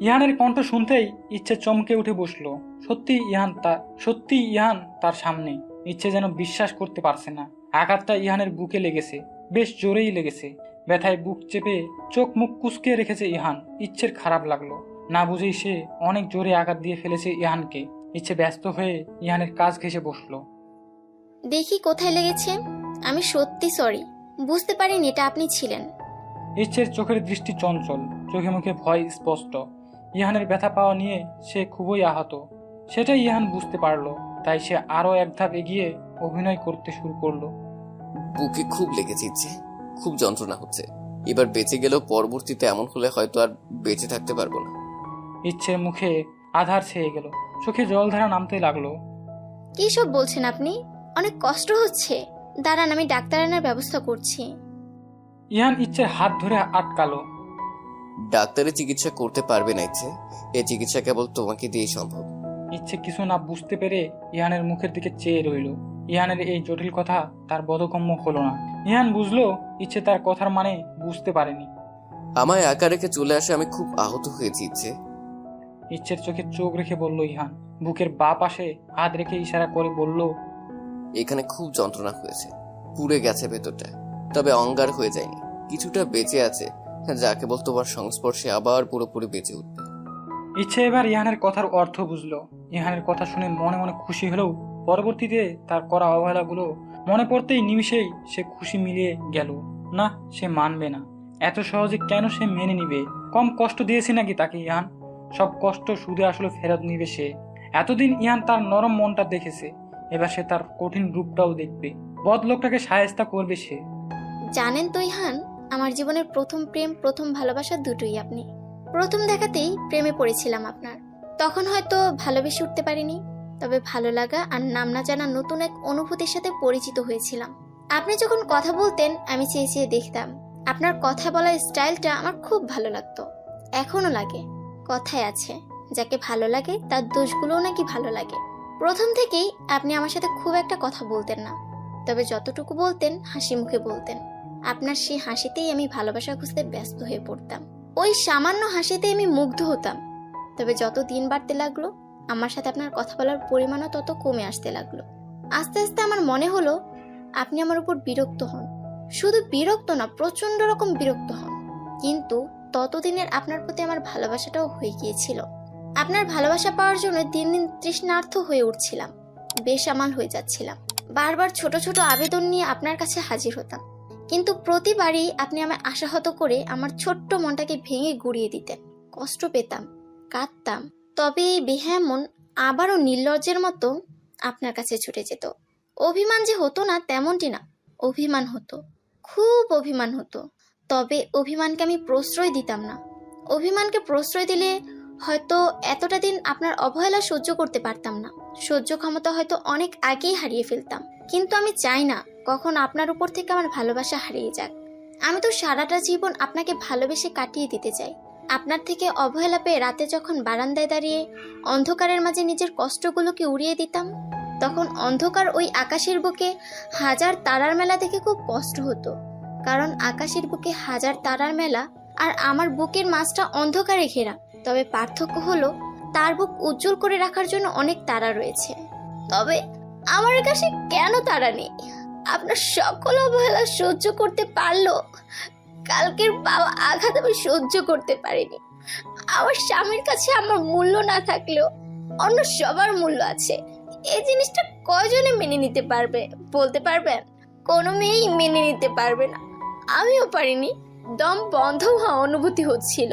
ইহানের কণ্ঠ শুনতেই ইচ্ছে চমকে উঠে বসলো। সত্যি ইহান তার সামনে। ইচ্ছে যেন বিশ্বাস করতে পারছে না। আঘাতটা ইহানের বুকে লেগেছে, বেশ জোরেই লেগেছে। ব্যথায় বুক চেপে চোখ মুখ কুঁচকে রেখেছে ইহান। ইচ্ছের খারাপ লাগলো। না বুঝেই সে অনেক জোরে আঘাত দিয়ে ফেলেছে ইহানকে। ইচ্ছে ব্যস্ত হয়ে ইহানের কাজ ঘেঁষে বসলো। দেখি কোথায় লেগেছে। আমি সত্যি সরি, বুঝতে পারিনি এটা আপনি ছিলেন। ইচ্ছের চোখের দৃষ্টি চঞ্চল, চোখে মুখে ভয় স্পষ্ট। ইহানের ব্যথা পাওয়া নিয়ে সে খুবই আহত, সেটাই ইহান বুঝতে পারলো। তাই সে আরো এক ধাপ এগিয়ে অভিনয় করতে শুরু করলো। বুকে খুব লেগেছে ইচ্ছে, খুব যন্ত্রণা হচ্ছে। এবার বেঁচে গেলেও পরবর্তীতে এমন হলে হয়তো আর বেঁচে থাকতে পারবো না। ইচ্ছের মুখে আধার ছেয়ে গেল, চোখে জলধারা নামতে লাগলো। কি সব বলছেন আপনি? অনেক কষ্ট হচ্ছে। দাঁড়ান, আমি ডাক্তার আনার ব্যবস্থা করছি। ইহান ইচ্ছের হাত ধরে আটকালো। ডাক্তারের চিকিৎসা করতে পারবে না ইচ্ছে, এই চিকিৎসা কেবল তোমাকে দিয়েই সম্ভব। ইচ্ছে কিছু না বুঝতে পেরে ইহানের মুখের দিকে চেয়ে রইল। ইহানের এই জটিল কথা তার বোধগম্য হলো না। ইহান বুঝলো ইচ্ছে তার কথার মানে বুঝতে পারেনি। আমায় একা রেখে চলে আসে আমি খুব আহত হয়েছি ইচ্ছে। ইচ্ছের চোখে চোখ রেখে বলল ইহান। বুকের বাঁ পাশে হাত রেখে ইশারা করে বলল, এখানে খুব যন্ত্রণা হয়েছে, পুড়ে গেছে ভেতরটা, তবে অঙ্গার হয়ে যায়নি, কিছুটা বেঁচে আছে, যা কেবল তোমার সংস্পর্শে আবার পুরোপুরি বেঁচে উঠবে। ইচ্ছে এবার ইহানের কথার অর্থ বুঝলো। ইহানের কথা শুনে মনে মনে খুশি হলেও পরবর্তীতে তার করা অবহেলাগুলো মনে পড়তেই নিমিষেই সে খুশি মিলিয়ে গেল। না, সে মানবে না। এত সহজে কেন সে মেনে নিবে? কম কষ্ট দিয়েছে নাকি তাকে ইহান? সব কষ্ট শুধু আসলে ফেরত নিবে সে। এতদিন ইহান তার নরম মনটা দেখেছে, এবার সে তার কঠিন রূপটাও দেখবে। বদ লোকটাকে সায়স্তা করবে সে। জানেন তো ইহান, আমার জীবনের প্রথম প্রেম, প্রথম ভালোবাসা দুটোই আপনি। প্রথম দেখাতেই প্রেমে পড়েছিলাম আপনার। তখন হয়তো ভালোবেসে উঠতে পারিনি, তবে ভালো লাগা আর নাম না জানা নতুন এক অনুভূতির সাথে পরিচিত হয়েছিলাম। আপনি যখন কথা বলতেন আমি চেয়ে চেয়ে দেখতাম। আপনার কথা বলার স্টাইলটা আমার খুব ভালো লাগতো, এখনো লাগে। কথায় আছে, যাকে ভালো লাগে তার দোষগুলোও নাকি ভালো লাগে। প্রথম থেকেই আপনি আমার সাথে খুব একটা কথা বলতেন না, তবে যতটুকু বলতেন হাসি মুখে বলতেন। আপনার সেই হাসিতেই আমি ভালোবাসা খুঁজতে ব্যস্ত হয়ে পড়তাম। ওই সামান্য হাসিতেই আমি মুগ্ধ হতাম। তবে যত দিন বাড়তে লাগলো আমার সাথে আপনার কথা বলার পরিমাণও তত কমে আসতে লাগলো। আস্তে আস্তে আমার মনে হলো আপনি আমার উপর বিরক্ত হন। শুধু বিরক্ত না, প্রচন্ড রকম বিরক্ত হন। কিন্তু ততদিনের আপনার প্রতি আমার ভালোবাসাটাও হয়ে গিয়েছিল। আপনার ভালোবাসা পাওয়ার জন্য দিন দিন তৃষ্ণার্থ হয়ে উঠছিলাম, বেসামাল হয়ে যাচ্ছিলাম। বারবার ছোট ছোট আবেদন নিয়ে আপনার কাছে হাজির হতাম, কিন্তু প্রতিবারই আপনি আমায় আশাহত করে আমার ছোট্ট মনটাকে ভেঙে গুড়িয়ে দিতেন। কষ্ট পেতাম, কাঁদতাম, তবে এই বেহায়া মন আবারও নির্লজ্জের মতো আপনার কাছে ছুটে যেত। অভিমান যে হতো না তেমনটি না, অভিমান হতো, খুব অভিমান হতো। তবে অভিমানকে আমি প্রশ্রয় দিতাম না। অভিমানকে প্রশ্রয় দিলে হয়তো এতটা দিন আপনার অবহেলা সহ্য করতে পারতাম না। সহ্য ক্ষমতা হয়তো অনেক আগেই হারিয়ে ফেলতাম। কিন্তু আমি চাই না কখন আপনার উপর থেকে আমার ভালোবাসা হারিয়ে যাক। আমি তো সারাটা জীবন আপনাকে ভালোবেসে কাটিয়ে দিতে চাই। আপনার থেকে অবহেলা পেয়ে রাতে যখন বারান্দায় দাঁড়িয়ে অন্ধকারের মাঝে নিজের কষ্টগুলোকে উড়িয়ে দিতাম, তখন অন্ধকার ওই আকাশের বুকে হাজার তারার মেলা দেখে খুব কষ্ট হতো। কারণ আকাশের বুকে হাজার তারার মেলা আর আমার বুকের মাঝটা অন্ধকারে ঘেরা। তবে পার্থক্য হলো তার বুক উজ্জ্বল করে রাখার জন্য অনেক তারা রয়েছে, তবে আমার কাছে কেন তারা নেই? আপনার সকল অবহেলা সহ্য করতে পারলো, কালকের পাওয়া আঘাত আমি সহ্য করতে পারিনি। আমার স্বামীর কাছে আমার মূল্য না থাকলেও অন্য সবার মূল্য আছে। এই জিনিসটা কয়জনে মেনে নিতে পারবে বলতে পারবেন? কোনো মেয়েই মেনে নিতে পারবে না। আমিও পারিনি, দম বন্ধ হওয়া অনুভূতি হচ্ছিল।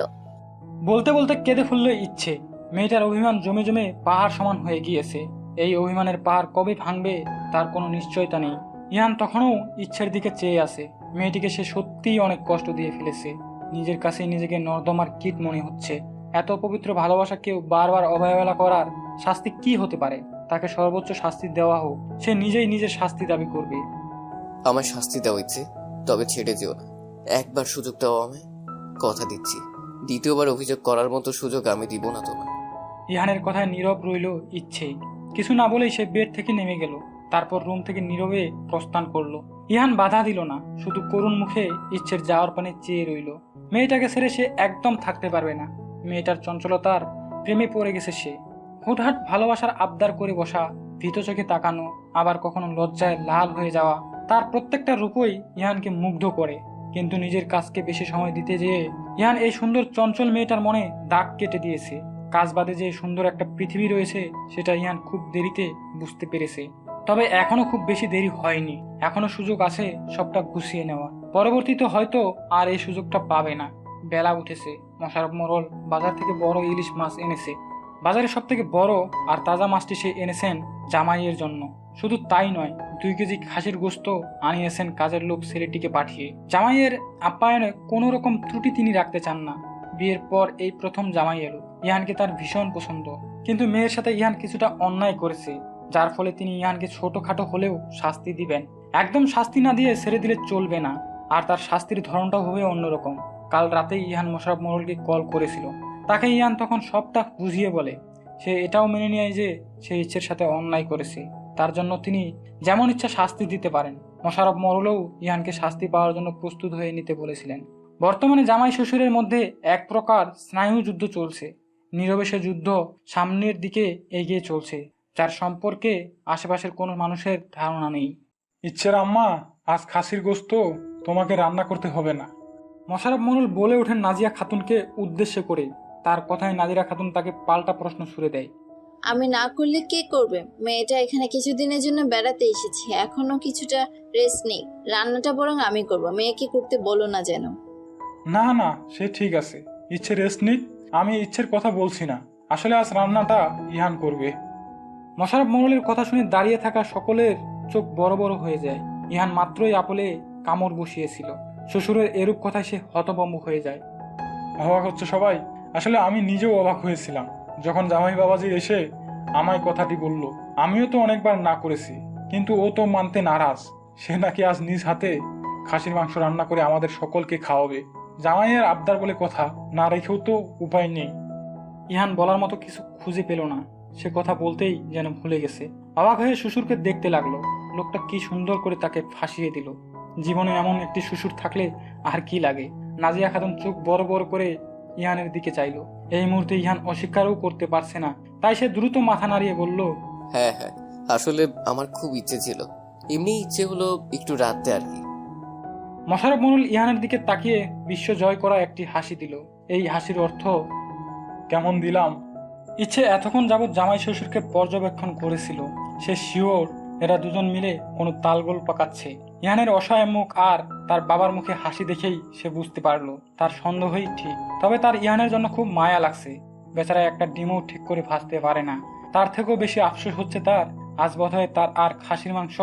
বলতে বলতে কেঁদে ফেলল ইচ্ছে। মেয়েটার অভিমান জমে জমে পাহাড় সমান হয়ে গিয়েছে। এই অভিমানের পাহাড় কবে ভাঙবে তার কোনো নিশ্চয়তা নেই। ইহান তখনও ইচ্ছের দিকে চেয়ে আছে। মেয়েটিকে সে সত্যিই অনেক কষ্ট দিয়ে ফেলেছে। নিজের কাছেই নিজেকে নর্দমার কীট মনে হচ্ছে। এত পবিত্র ভালোবাসাকেও বারবার অবহেলা করার শাস্তি কি হতে পারে? তাকে সর্বোচ্চ শাস্তি দেওয়া হোক, সে নিজেই নিজের শাস্তি দাবি করবে। আমার শাস্তি দেওয়া ইচ্ছে, তবে ছেড়ে যেও না। একবার সুযোগ দাও আমায়, কথা দিচ্ছি দ্বিতীয়বার অভিযোগ করার মতো সুযোগ আমি দিব না তোমায়। ইহানের কথায় নীরব রইল ইচ্ছে। কিছু না বলেই সে বেড থেকে নেমে গেল। তারপর রুম থেকে নীরবে প্রস্থান করলো। ইহান বাধা দিল না, শুধু করুণ মুখে ইচ্ছের যাওয়ার পানে চেয়ে রইল। মেয়েটাকে ছেড়ে সে একদম থাকতে পারবে না। মেয়েটার চঞ্চলতার প্রেমে পড়ে গেছে সে। হুটহাট ভালোবাসার আবদার করে বসা, ভীত চোখে তাকানো, আবার কখনো লজ্জায় লাল হয়ে যাওয়া, তার প্রত্যেকটা রূপই ইহানকে মুগ্ধ করে। কিন্তু নিজের কাজকে বেশি সময় দিতে যেয়ে ইহান এই সুন্দর চঞ্চল মেয়েটার মনে দাগ কেটে দিয়েছে। কাজ বাদে যে সুন্দর একটা পৃথিবী রয়েছে সেটা ইহান খুব দেরিতে বুঝতে পেরেছে। তবে এখনো খুব বেশি দেরি হয়নি, এখনো সুযোগ আছে সবটা গুছিয়ে নেওয়া। পরবর্তীতে হয়তো আর এই সুযোগটা পাবে না। বেলা উঠেছে, মোশাররফ মোড়ল বাজার থেকে বড় ইলিশ মাছ এনেছে। বাজারে সব থেকে বড় আর তাজা মাছটি সে এনেছেন জামাইয়ের জন্য। শুধু তাই নয়, 2 কেজি খাসির গোস্ত আনিয়েছেন কাজের লোক ছেলেটিকে পাঠিয়ে। জামাইয়ের আপ্যায়নে কোনো রকম ত্রুটি তিনি রাখতে চান না। বিয়ের পর এই প্রথম জামাই এলো। ইহানকে তার ভীষণ পছন্দ, কিন্তু মেয়ের সাথে ইহান কিছুটা অন্যায় করেছে, যার ফলে তিনি ইহানকে ছোটখাটো হলেও শাস্তি দিবেন। একদম শাস্তি না দিয়ে ছেড়ে দিলে চলবে না, আর তার শাস্তির ধরনটাও হবে অন্যরকম। কাল রাতেই ইহান মোশাররফ মোড়লকে কল করেছিল। তাকে ইহান তখন সবটা বুঝিয়ে বলে সে এটাও মেনে নেয় যে সে ইচ্ছের সাথে অন্যায় করেছে, তার জন্য তিনি যেমন ইচ্ছা শাস্তি দিতে পারেন। মোশাররফ মোড়লও ইহানকে শাস্তি পাওয়ার জন্য প্রস্তুত হয়ে নিতে বলেছিলেন। বর্তমানে জামাই শ্বশুরের মধ্যে এক প্রকার স্নায়ু যুদ্ধ চলছে। নীরবে সে যুদ্ধ সামনের দিকে এগিয়ে চলছে, যার সম্পর্কে আশেপাশের কোনো মানুষের ধারণা নেই। ইচ্ছের আম্মা, আজ খাসির গোস্ত তোমাকে রান্না করতে হবে না। মোশাররফ মোড়ল বলে ওঠেন নাজিয়া খাতুনকে উদ্দেশ্য করে। তার কথায় নাজিরা খাতুন তাকে পাল্টা প্রশ্ন ছুড়ে দেয়, আমি না করলে কে করবে? মেয়েটা এখানে কিছুদিনের জন্য বেড়াতে এসেছি, এখনো কিছুটা রেস্ট নেই। রান্নাটা বরং আমি করব, মেয়েকে করতে বলো না যেন। না না, সে ঠিক আছে, ইচ্ছে রেস্ট নিক। আমি ইচ্ছের কথা বলছি না, আসলে আজ রান্নাটা ইহান করবে। মোশাররফ মোড়লের কথা শুনে দাঁড়িয়ে থাকা সকলের চোখ বড় বড় হয়ে যায়। ইহান মাত্রই আপলে কামড় বসিয়েছিল। শ্বশুরের এরূপ কথায় সে হতভম্ব হয়ে যায়। অবাক হচ্ছে সবাই? আসলে আমি নিজেও অবাক হয়েছিলাম যখন জামাই বাবাজি এসে আমায় কথাটি বলল। আমিও তো অনেকবার না করেছি, কিন্তু ও তো মানতে নারাজ। সে নাকি আজ নিজ হাতে খাসির মাংস রান্না করে আমাদের সকলকে খাওয়াবে। জামাইয়ের আবদার বলে কথা, না রেখেও তো উপায় নেই। ইহান বলার মতো কিছু খুঁজে পেল না, সে কথা বলতেই যেন ভুলে গেছে। অবাক হয়ে শ্বশুরকে দেখতে লাগলো। লোকটা কি সুন্দর করে তাকে ফাঁসিয়ে দিল। জীবনে এমন একটি শ্বশুর থাকলে আর কি লাগে। নাজিয়া খাতুন চোখ বড় বড় করে ইহানের দিকে চাইলো। এই মুহূর্তে ইহান অস্বীকারও করতে পারছে না, তাই সে দ্রুত মাথা নাড়িয়ে বলল, হ্যাঁ হ্যাঁ, আসলে আমার খুব ইচ্ছে ছিল। এমনি ইচ্ছে হলো একটু রাতে আর কি। মোশাররফ মোড়ল ইহানের দিকে তাকিয়ে বিশ্ব জয় করা একটি হাসি দিল। এই হাসির অর্থ, কেমন দিলাম? ইচ্ছে এতক্ষণ যাবৎ জামাই শ্বশুরকে পর্যবেক্ষণ করেছিল। সে শিওর এরা দুজন মিলে কোনো তালগোল পাকাচ্ছে। ইহানের অসহায় মুখ আর তার বাবার মুখে হাসি দেখেই সে বুঝতে পারলো তার সন্দেহই ঠিক। তবে তার ইহানের জন্য খুব মায়া লাগছে। বেচারা একটা ডিমও ঠিক করে ভাজতে পারে না। তার থেকেও বেশি আফসোস হচ্ছে তার, আজ বোধহয় তার আর খাসির মাংস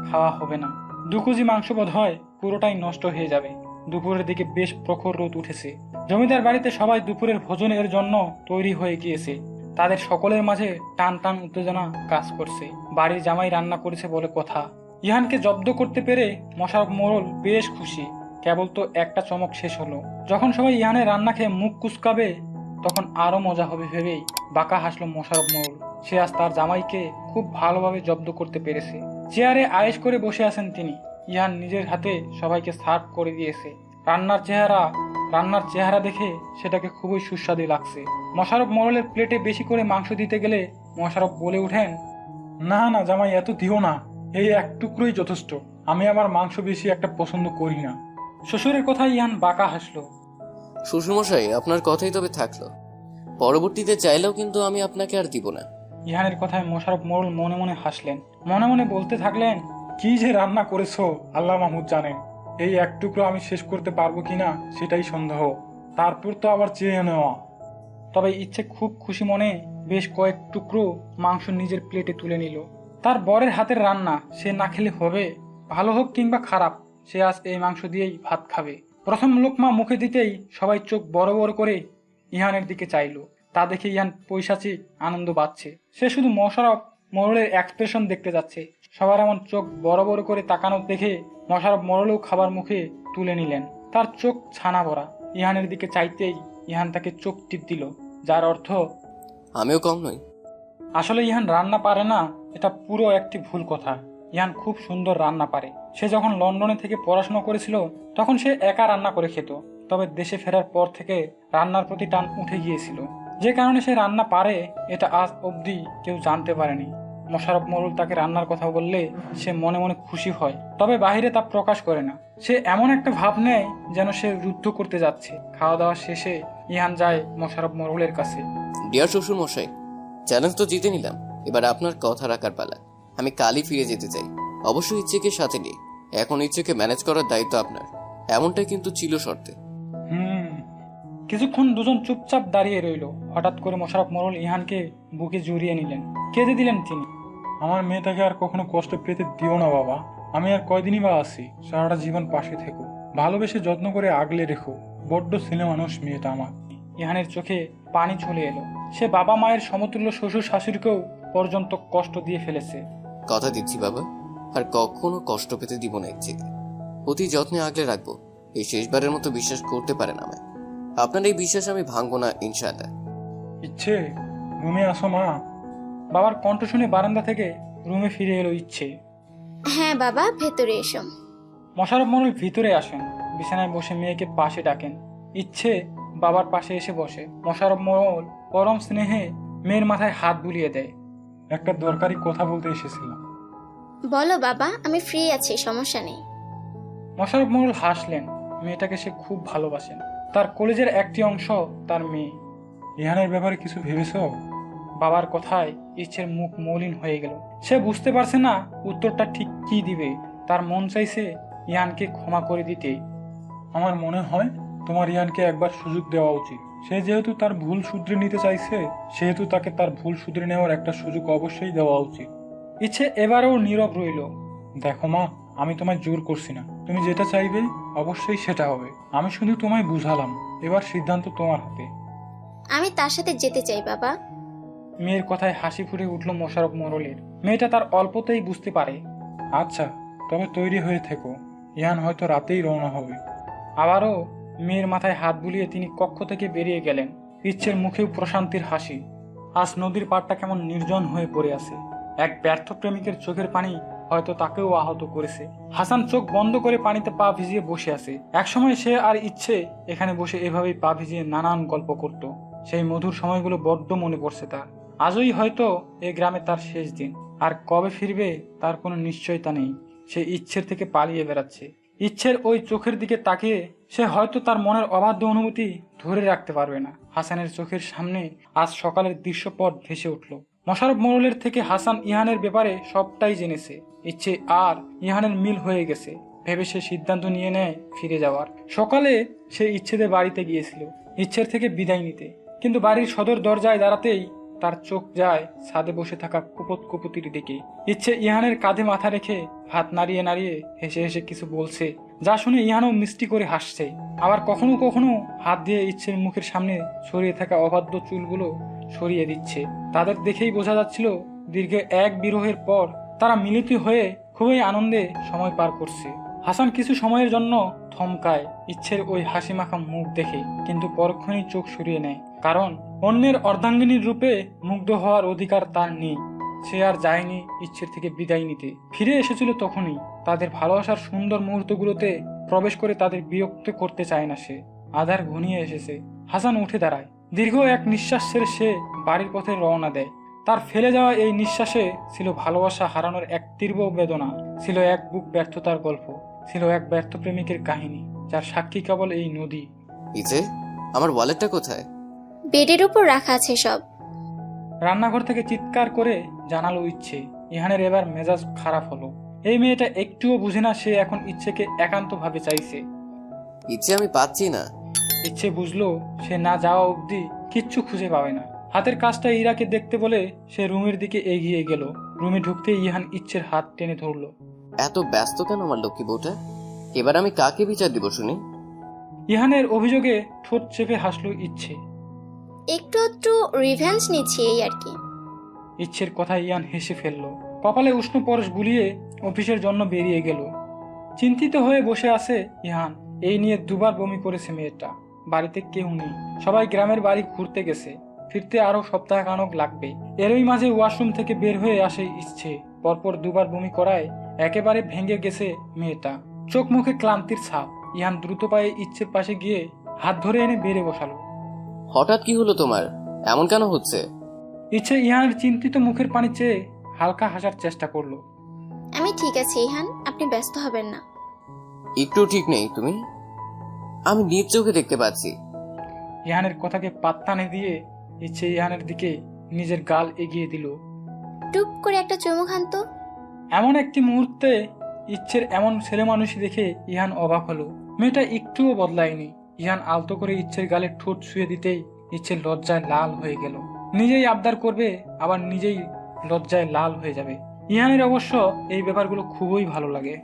খাওয়া হবে না। 2 কেজি মাংস বোধহয় পুরোটাই নষ্ট হয়ে যাবে। দুপুরের দিকে বেশ প্রখর রোদ উঠেছে। জমিদার বাড়িতে সবাই দুপুরের ভোজনের জন্য তৈরি হয়ে গিয়েছে। তাদের সকলের মাঝে টান টান উত্তেজনা কাজ করছে। বাড়ির জামাই রান্না করেছে বলে কথা। ইহানকে জব্দ করতে পেরে মোশাররফ মোড়ল বেশ খুশি। কেবল তো একটা চমক শেষ হলো। যখন সবাই ইহানের রান্না খেয়ে মুখ কুচকাবে তখন আরো মজা হবে ভেবেই বাঁকা হাসলো মোশাররফ মোড়ল। সে আজ তার জামাইকে খুব ভালোভাবে জব্দ করতে পেরেছে। চেয়ারে আয়েশ করে বসে আছেন তিনি। ইহান নিজের হাতে সবাইকে সার্ভ করে দিয়েছে। রান্নার চেহারা দেখে সেটাকে খুবই সুস্বাদু লাগছে। মোশাররফ মোড়লের প্লেটে বেশি করে মাংস দিতে গেলে মোশাররফ বলে উঠেন, না না জামাই, এত দিও না, এই এক টুকরোই যথেষ্ট। আমি আমার মাংস বেশি একটা পছন্দ করি না। শ্বশুরের কথায় ইহান বাঁকা হাসলো। শ্বশুরমশাই, আপনার কথাই তবে থাকলো, পরবর্তীতে চাইলেও কিন্তু আমি আপনাকে আর দিব না। ইহানের কথায় মোশাররফ মোড়ল মনে মনে হাসলেন। মনে মনে বলতে থাকলেন, কি যে রান্না করেছো আল্লাহ মাহমুদ জানেন। এই এক টুকরো আমি শেষ করতে পারবো কিনা সেটাই সন্দেহ, তারপর তো আবার চেয়ে নেওয়া। তবে ইচ্ছে খুব খুশি মনে বেশ কয়েক টুকরো মাংস নিজের প্লেটে তুলে নিল। তার বরের হাতের রান্না সে না খেলে হবে? ভালো হোক কিংবা খারাপ, সে আজ এই মাংস দিয়েই ভাত খাবে। প্রথম লোকমা মুখে দিতেই সবাই চোখ বড় বড় করে ইহানের দিকে চাইলো। তা দেখে ইহান পৈশাচিক আনন্দ পাচ্ছে। সে শুধু মোশাররফ মোড়লের এক্সপ্রেশন দেখতে যাচ্ছে। সবার এমন চোখ বড় বড় করে তাকানো দেখে মোশাররফ মোড়লও খাবার মুখে তুলে নিলেন। তার চোখ ছানা ভরা। ইহানের দিকে চাইতেই ইহান তাকে চোখ টিপ দিল, যার অর্থ আমিও কম নই। আসলে ইহান রান্না পারে না, এটা পুরো একটি ভুল কথা। ইহান খুব সুন্দর রান্না পারে। সে যখন লন্ডনে থেকে পড়াশোনা করেছিল তখন সে একা রান্না করে খেত। তবে দেশে ফেরার পর থেকে রান্নার প্রতি টান উঠে গিয়েছিল। যে কারণে সে রান্না পারে এটা আজ অবধি কেউ জানতে পারেনি। মোশাররফ মোড়ল তাকে রান্নার কথা বললে সে মনে মনে খুশি হয়, তবে বাইরে তা প্রকাশ করে না। সে এমন একটা ভাব নেয় যেন সে যুদ্ধ করতে যাচ্ছে। খাওয়া দাওয়া শেষে ইহান যায় মোশাররফ মোড়লের কাছে। ডিয়ার শ্বশুর মশাই, চ্যালেঞ্জ তো জিতে নিলাম, এবার আপনার কথা রাখার পালা। আমি কালই ফিরে যেতে চাই, অবশ্যই ইচ্ছেকে সাথে নিয়ে। এখন ইচ্ছেকে ম্যানেজ করার দায়িত্ব আপনার, এমনটাই কিন্তু ছিল শর্তে। কিছুক্ষণ দুজন চুপচাপ দাঁড়িয়ে রইল। হঠাৎ করে মোশাররফ মোড়ল ইহানকে বুকে জড়িয়ে নিলেন, কেঁদে দিলেন তিনি। আমার মেয়েটাকে আর কখনো কষ্ট পেতে দিও না বাবা। আমি আর কয়দিনই বা আছি, সারাটা জীবন পাশে থেকো, ভালোবেসে যত্ন করে আগলে রেখো। বড্ড ছেলে মানুষ মেয়েটা আমার। ইহানের চোখে পানি চলে এলো। সে বাবা মায়ের সমতুল্য শ্বশুর শাশুড়িকেও পর্যন্ত কষ্ট দিয়ে ফেলেছে। কথা দিচ্ছি বাবা, আর কখনো কষ্ট পেতে দিব না ইচ্ছেকে। অতি যত্নে আগলে রাখবো। এই শেষবারের মতো বিশ্বাস করতে পারেন আমায়। আপনার এই বিশ্বাস আমি ভাঙবো না ইনশাআল্লাহ। ইচ্ছে, রুমে আসো মা। বাবার কণ্ঠ শুনে বারান্দা থেকে রুমে ফিরে এলো ইচ্ছে। হ্যাঁ বাবা, ভেতরে এসো। মোশাররফ মোড়ল ভিতরে আসেন, বিছানায় বসে মেয়েকে পাশে ডাকেন। ইচ্ছে বাবার পাশে এসে বসে। মোশাররফ মোড়ল পরম স্নেহে মেয়ের মাথায় হাত বুলিয়ে দেয়। একটা দরকারি কথা বলতে এসেছিলাম। বলো বাবা, আমি ফ্রি আছি, সমস্যা নেই। মোশাররফ মোড়ল হাসলেন। মেয়েটাকে সে খুব ভালোবাসেন। তার কলেজের একটি অংশ তার মেয়ে। ইহানের ব্যাপারে কিছু ভেবেছো? বাবার কথায় ইচ্ছের মুখ মলিন হয়ে গেল। সে বুঝতে পারছে না উত্তরটা ঠিক কি দিবে। তার মন চাইছে ইয়ানকে ক্ষমা করে দিতে। আমার মনে হয় তোমার ইয়ানকে একবার সুযোগ দেওয়া উচিত। সে যেহেতু তার ভুল শুধরে নিতে চাইছে, সেহেতু তাকে তার ভুল শুধরে নেওয়ার একটা সুযোগ অবশ্যই দেওয়া উচিত। ইচ্ছে এবারেও নীরব রইল। দেখো মা, আমি তোমায় জোর করছি না। তুমি যেটা চাইবে অবশ্যই সেটা হবে। আমি শুধু তোমায় বুঝালাম, এবার সিদ্ধান্ত তোমার হাতে। আমি তার সাথে যেতে চাই বাবা। মেয়ের কথায় হাসি ফুটে উঠল মোশাররফ মোড়লের। মেয়েটা তার অল্পতেই বুঝতে পারে। আচ্ছা, তবে তৈরি হয়ে থেকো, ইহান হয়তো রাতেই রওনা হবে। আবারও মেয়ের মাথায় হাত বুলিয়ে তিনি কক্ষ থেকে বেরিয়ে গেলেন। ইচ্ছের মুখেও প্রশান্তির হাসি। আজ নদীর পাড়টা কেমন নির্জন হয়ে পড়ে আছে। এক ব্যর্থ প্রেমিকের চোখের পানি হয়তো তাকেও আহত করেছে। হাসান চোখ বন্ধ করে পানিতে পা ভিজিয়ে বসে আছে। একসময় সে আর ইচ্ছে এখানে বসে এভাবেই পা ভিজিয়ে নানান গল্প করত। সেই মধুর সময়গুলো বড্ড মনে পড়ছে তার। আজই হয়তো এই গ্রামে তার শেষ দিন। আর কবে ফিরবে তার কোনো নিশ্চয়তা নেই। সে ইচ্ছের থেকে পালিয়ে বেড়াচ্ছে। ইচ্ছের ওই চোখের দিকে তাকিয়ে সে হয়তো তার মনের অবাধ্য অনুভূতি ধরে রাখতে পারবে না। হাসানের চোখের সামনে আজ সকালের দৃশ্যপট ভেসে উঠল। মোশাররফ মোড়লের থেকে হাসান ইহানের ব্যাপারে সবটাই জেনেছে। ইচ্ছে আর ইহানের মিল হয়ে গেছে ভেবে সে সিদ্ধান্ত নিয়ে নেয় ফিরে যাওয়ার। সকালে সে ইচ্ছেদের বাড়িতে গিয়েছিল ইচ্ছের থেকে বিদায় নিতে, কিন্তু বাড়ির সদর দরজায় দাঁড়াতেই তার চোখ যায় ছাদে বসে থাকা কুপত কুপুতির দিকে। ইচ্ছে ইহানের কাঁধে মাথা রেখে হাত নাড়িয়ে নাড়িয়ে হেসে হেসে কিছু বলছে, যা শুনে ইহানও মিষ্টি করে হাসছে। আবার কখনো কখনো হাত দিয়ে ইচ্ছের মুখের সামনে ছড়িয়ে থাকা অবাধ্য চুলগুলো সরিয়ে দিচ্ছে। তাদের দেখেই বোঝা যাচ্ছিল দীর্ঘ এক বিরহের পর তারা মিলিত হয়ে খুবই আনন্দে সময় পার করছে। হাসান কিছু সময়ের জন্য থমকায় ইচ্ছের ওই হাসি মাখা মুখ দেখে, কিন্তু পরক্ষণেই চোখ সরিয়ে নেয়। কারণ অন্যের অর্ধাঙ্গিনীর রূপে মুগ্ধ হওয়ার অধিকার তার নেই। সে আর যায়নি ইচ্ছের থেকে বিদায় নিতে, ফিরে এসেছিল তখনই। তাদের ভালোবাসার সুন্দর মুহূর্তগুলোতে প্রবেশ করে তাদের বিরক্ত করতে চায় না সে। আধার ঘনিয়ে এসেছে। হাসান উঠে দাঁড়ায়। দীর্ঘ এক নিঃশ্বাস ছেড়ে সে বাড়ির পথে রওনা দেয়। তার ফেলে যাওয়া এই নিঃশ্বাসে ছিল ভালোবাসা হারানোর এক তীব্র বেদনা, ছিল এক বুক ব্যর্থতার গল্প, ছিল এক ব্যর্থ প্রেমিকের কাহিনী, যার সাক্ষী কেবল এই নদী। ইচ্ছে, আমার ওয়ালেটটা কোথায়? বেডের উপর রাখা আছে সব। রান্নাঘর থেকে চিৎকার করে জানালো ইচ্ছে। ইহানের এবার মেজাজ খারাপ হলো। এই মেয়েটা একটুও বুঝে না সে এখন ইচ্ছেকে একান্তভাবে চাইছে। ইচ্ছে, আমি পাচ্ছি না। ইচ্ছে বুঝলো সে না যাওয়া অবধি কিচ্ছু খুঁজে পাবে না। হাতের কাজটা ইরাকে দেখতে বলে সে রুমের দিকে এগিয়ে গেল। রুমে ঢুকতে ইহান ইচ্ছের হাত টেনে ধরলো। এত ব্যস্ত কেন আমার লক্ষ্মী বউটা? এবার আমি কাকে বিচার দিব শুনি? ইহানের অভিযোগে ঠোঁট চেপে হাসলো ইচ্ছে। একটু একটু রিভেঞ্জ নিচ্ছি এই আর কি। ইচ্ছের কথায় ইয়ান হেসে ফেলল। কপালে উষ্ণ পরশ বুলিয়ে অফিসের জন্য বেরিয়ে গেল। চিন্তিত হয়ে বসে আছে ইহান। এই নিয়ে দুবার বমি করেছে মেয়েটা। বাড়িতে কেউ নেই, সবাই গ্রামের বাড়ি ঘুরতে গেছে। ফিরতে আরো সপ্তাহখানেক লাগবে। এরই মাঝে ওয়াশরুম থেকে বের হয়ে আসে ইচ্ছে। পরপর দুবার বমি করায় একেবারে ভেঙে গেছে মেয়েটা। চোখ মুখে ক্লান্তির ছাপ। ইহান দ্রুত পায়ে ইচ্ছের পাশে গিয়ে হাত ধরে এনে বেড়ে বসালো। হঠাৎ কি হলো তোমার? এমন কেন হচ্ছে? ইচ্ছে ইহানের চিন্তিত মুখের পানি চেয়ে হালকা হাসার চেষ্টা করলো। আমি ঠিক আছি ইহান, আপনি ব্যস্ত হবেন না। একটু ঠিক নেই তুমি, আমি নিজ চোখে দেখতে পাচ্ছি। ইহানের কথাকে পাত্তা না দিয়ে ইচ্ছে ইহানের দিকে নিজের গাল এগিয়ে দিল। টুপ করে একটা চুমু খান তো। এমন একটি মুহূর্তে ইচ্ছের এমন ছেলে মানুষই দেখে ইহান অবাক হলো। মেয়েটা একটুও বদলায়নি। ইহান আলতো করে ইচ্ছের গালে ঠোঁট ছুঁয়ে দিতেই ইচ্ছের লজ্জায় লাল হয়ে গেল। নিজেই আবদার করবে, আবার নিজেই লজ্জায় লাল হয়ে যাবে। ইহানের অবশ্য এই ব্যাপারগুলো খুবই ভালো লাগে।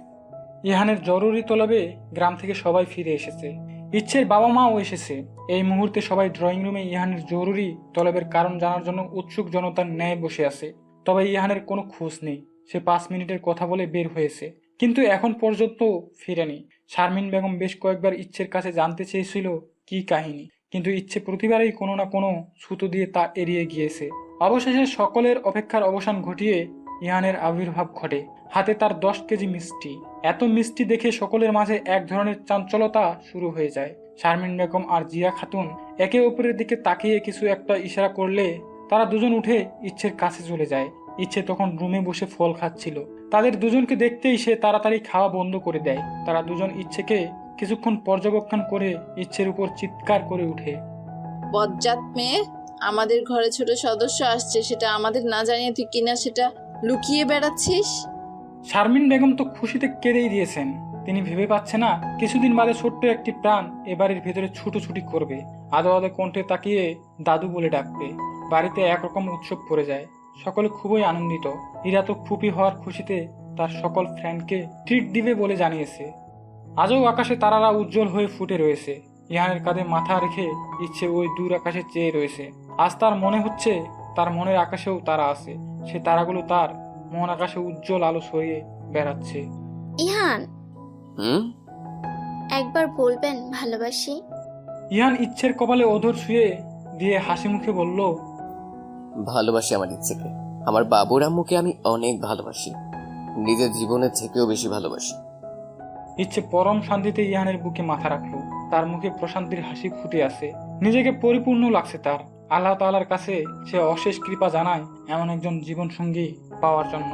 ইহানের জরুরি তলবে গ্রাম থেকে সবাই ফিরে এসেছে। ইচ্ছের বাবা মাও এসেছে। এই মুহূর্তে সবাই ড্রয়িং রুমে ইহানের জরুরি তলবের কারণ জানার জন্য উৎসুক জনতার ন্যায় বসে আছে। তবে ইহানের কোনো খোঁজ নেই। সে 5 মিনিটের কথা বলে বের হয়েছে, কিন্তু এখন পর্যন্ত ফিরেনি। শারমিন বেগম বেশ কয়েকবার ইচ্ছের কাছে জানতে চেয়েছিল কি কাহিনী, কিন্তু ইচ্ছে প্রতিবারই কোনো না কোনো ছুতো দিয়ে তা এড়িয়ে গিয়েছে। অবশেষে সকলের অপেক্ষার অবসান ঘটিয়ে ইহানের আবির্ভাব ঘটে। হাতে তার 10 কেজি মিষ্টি। এত মিষ্টি দেখে সকলের মাঝে এক ধরনের চাঞ্চলতা শুরু হয়ে যায়। শারমিন বেগম আর জিয়া খাতুন একে অপরের দিকে তাকিয়ে কিছু একটা ইশারা করলে তারা দুজন উঠে ইচ্ছের কাছে চলে যায়। ইচ্ছে তখন রুমে বসে ফল খাচ্ছিল। তাদের দুজনকে দেখতেই সে তাড়াতাড়ি খাওয়া বন্ধ করে দেয়। তারা দুজন ইচ্ছেকে কিছুক্ষণ পর্যবেক্ষণ করে ইচ্ছের উপর চিৎকার করে উঠে, বজ্জাত মেয়ে, আমাদের ঘরে ছোট সদস্য আসছে, সেটা আমাদের না জানিয়ে তুই কিনা সেটা লুকিয়ে বেড়াচ্ছিস। শারমিন বেগম তো খুশিতে কেঁদেই দিয়েছেন। তিনি ভেবে পাচ্ছে না কিছুদিন বাদে ছোট্ট একটি প্রাণ এ বাড়ির ভেতরে ছুটোছুটি করবে, আদো আদো কণ্ঠে তাকিয়ে দাদু বলে ডাকবে। বাড়িতে একরকম উৎসব পড়ে যায়। সকলে খুবই আনন্দিত। ইরা তো ফুপি হওয়ার খুশিতে তার সকল ফ্রেন্ডকে ট্রিট দিবে বলে জানিয়েছে। আজও আকাশে তারারা উজ্জ্বল হয়ে ফুটে রয়েছে। ইহানের কাঁধে মাথা রেখে ইচ্ছে ওই দূর আকাশে চেয়ে রয়েছে। আজ তার মনে হচ্ছে তার মনের আকাশেও তারা আছে। সে তারাগুলো তার মন আকাশে উজ্জ্বল আলো ছড়িয়ে বেড়াচ্ছে। ইহান, একবার বলবেন ভালোবাসি? ইহান ইচ্ছের কপালে ওধর ছুঁয়ে দিয়ে হাসি মুখে বলল, ভালোবাসি আমার ইচ্ছেকে। আমার বাবুর আম্মুকে আমি অনেক ভালোবাসি, নিজের জীবনের থেকেও বেশি ভালোবাসি। ইচ্ছে পরম শান্তিতে ইহানের বুকে মাথা রাখলো। তার মুখে প্রশান্তির হাসি ফুটে আছে। নিজেকে পরিপূর্ণ লাগছে তার। আল্লাহ তাআলার কাছে সে অশেষ কৃপা জানায় এমন একজন জীবন সঙ্গী পাওয়ার জন্য।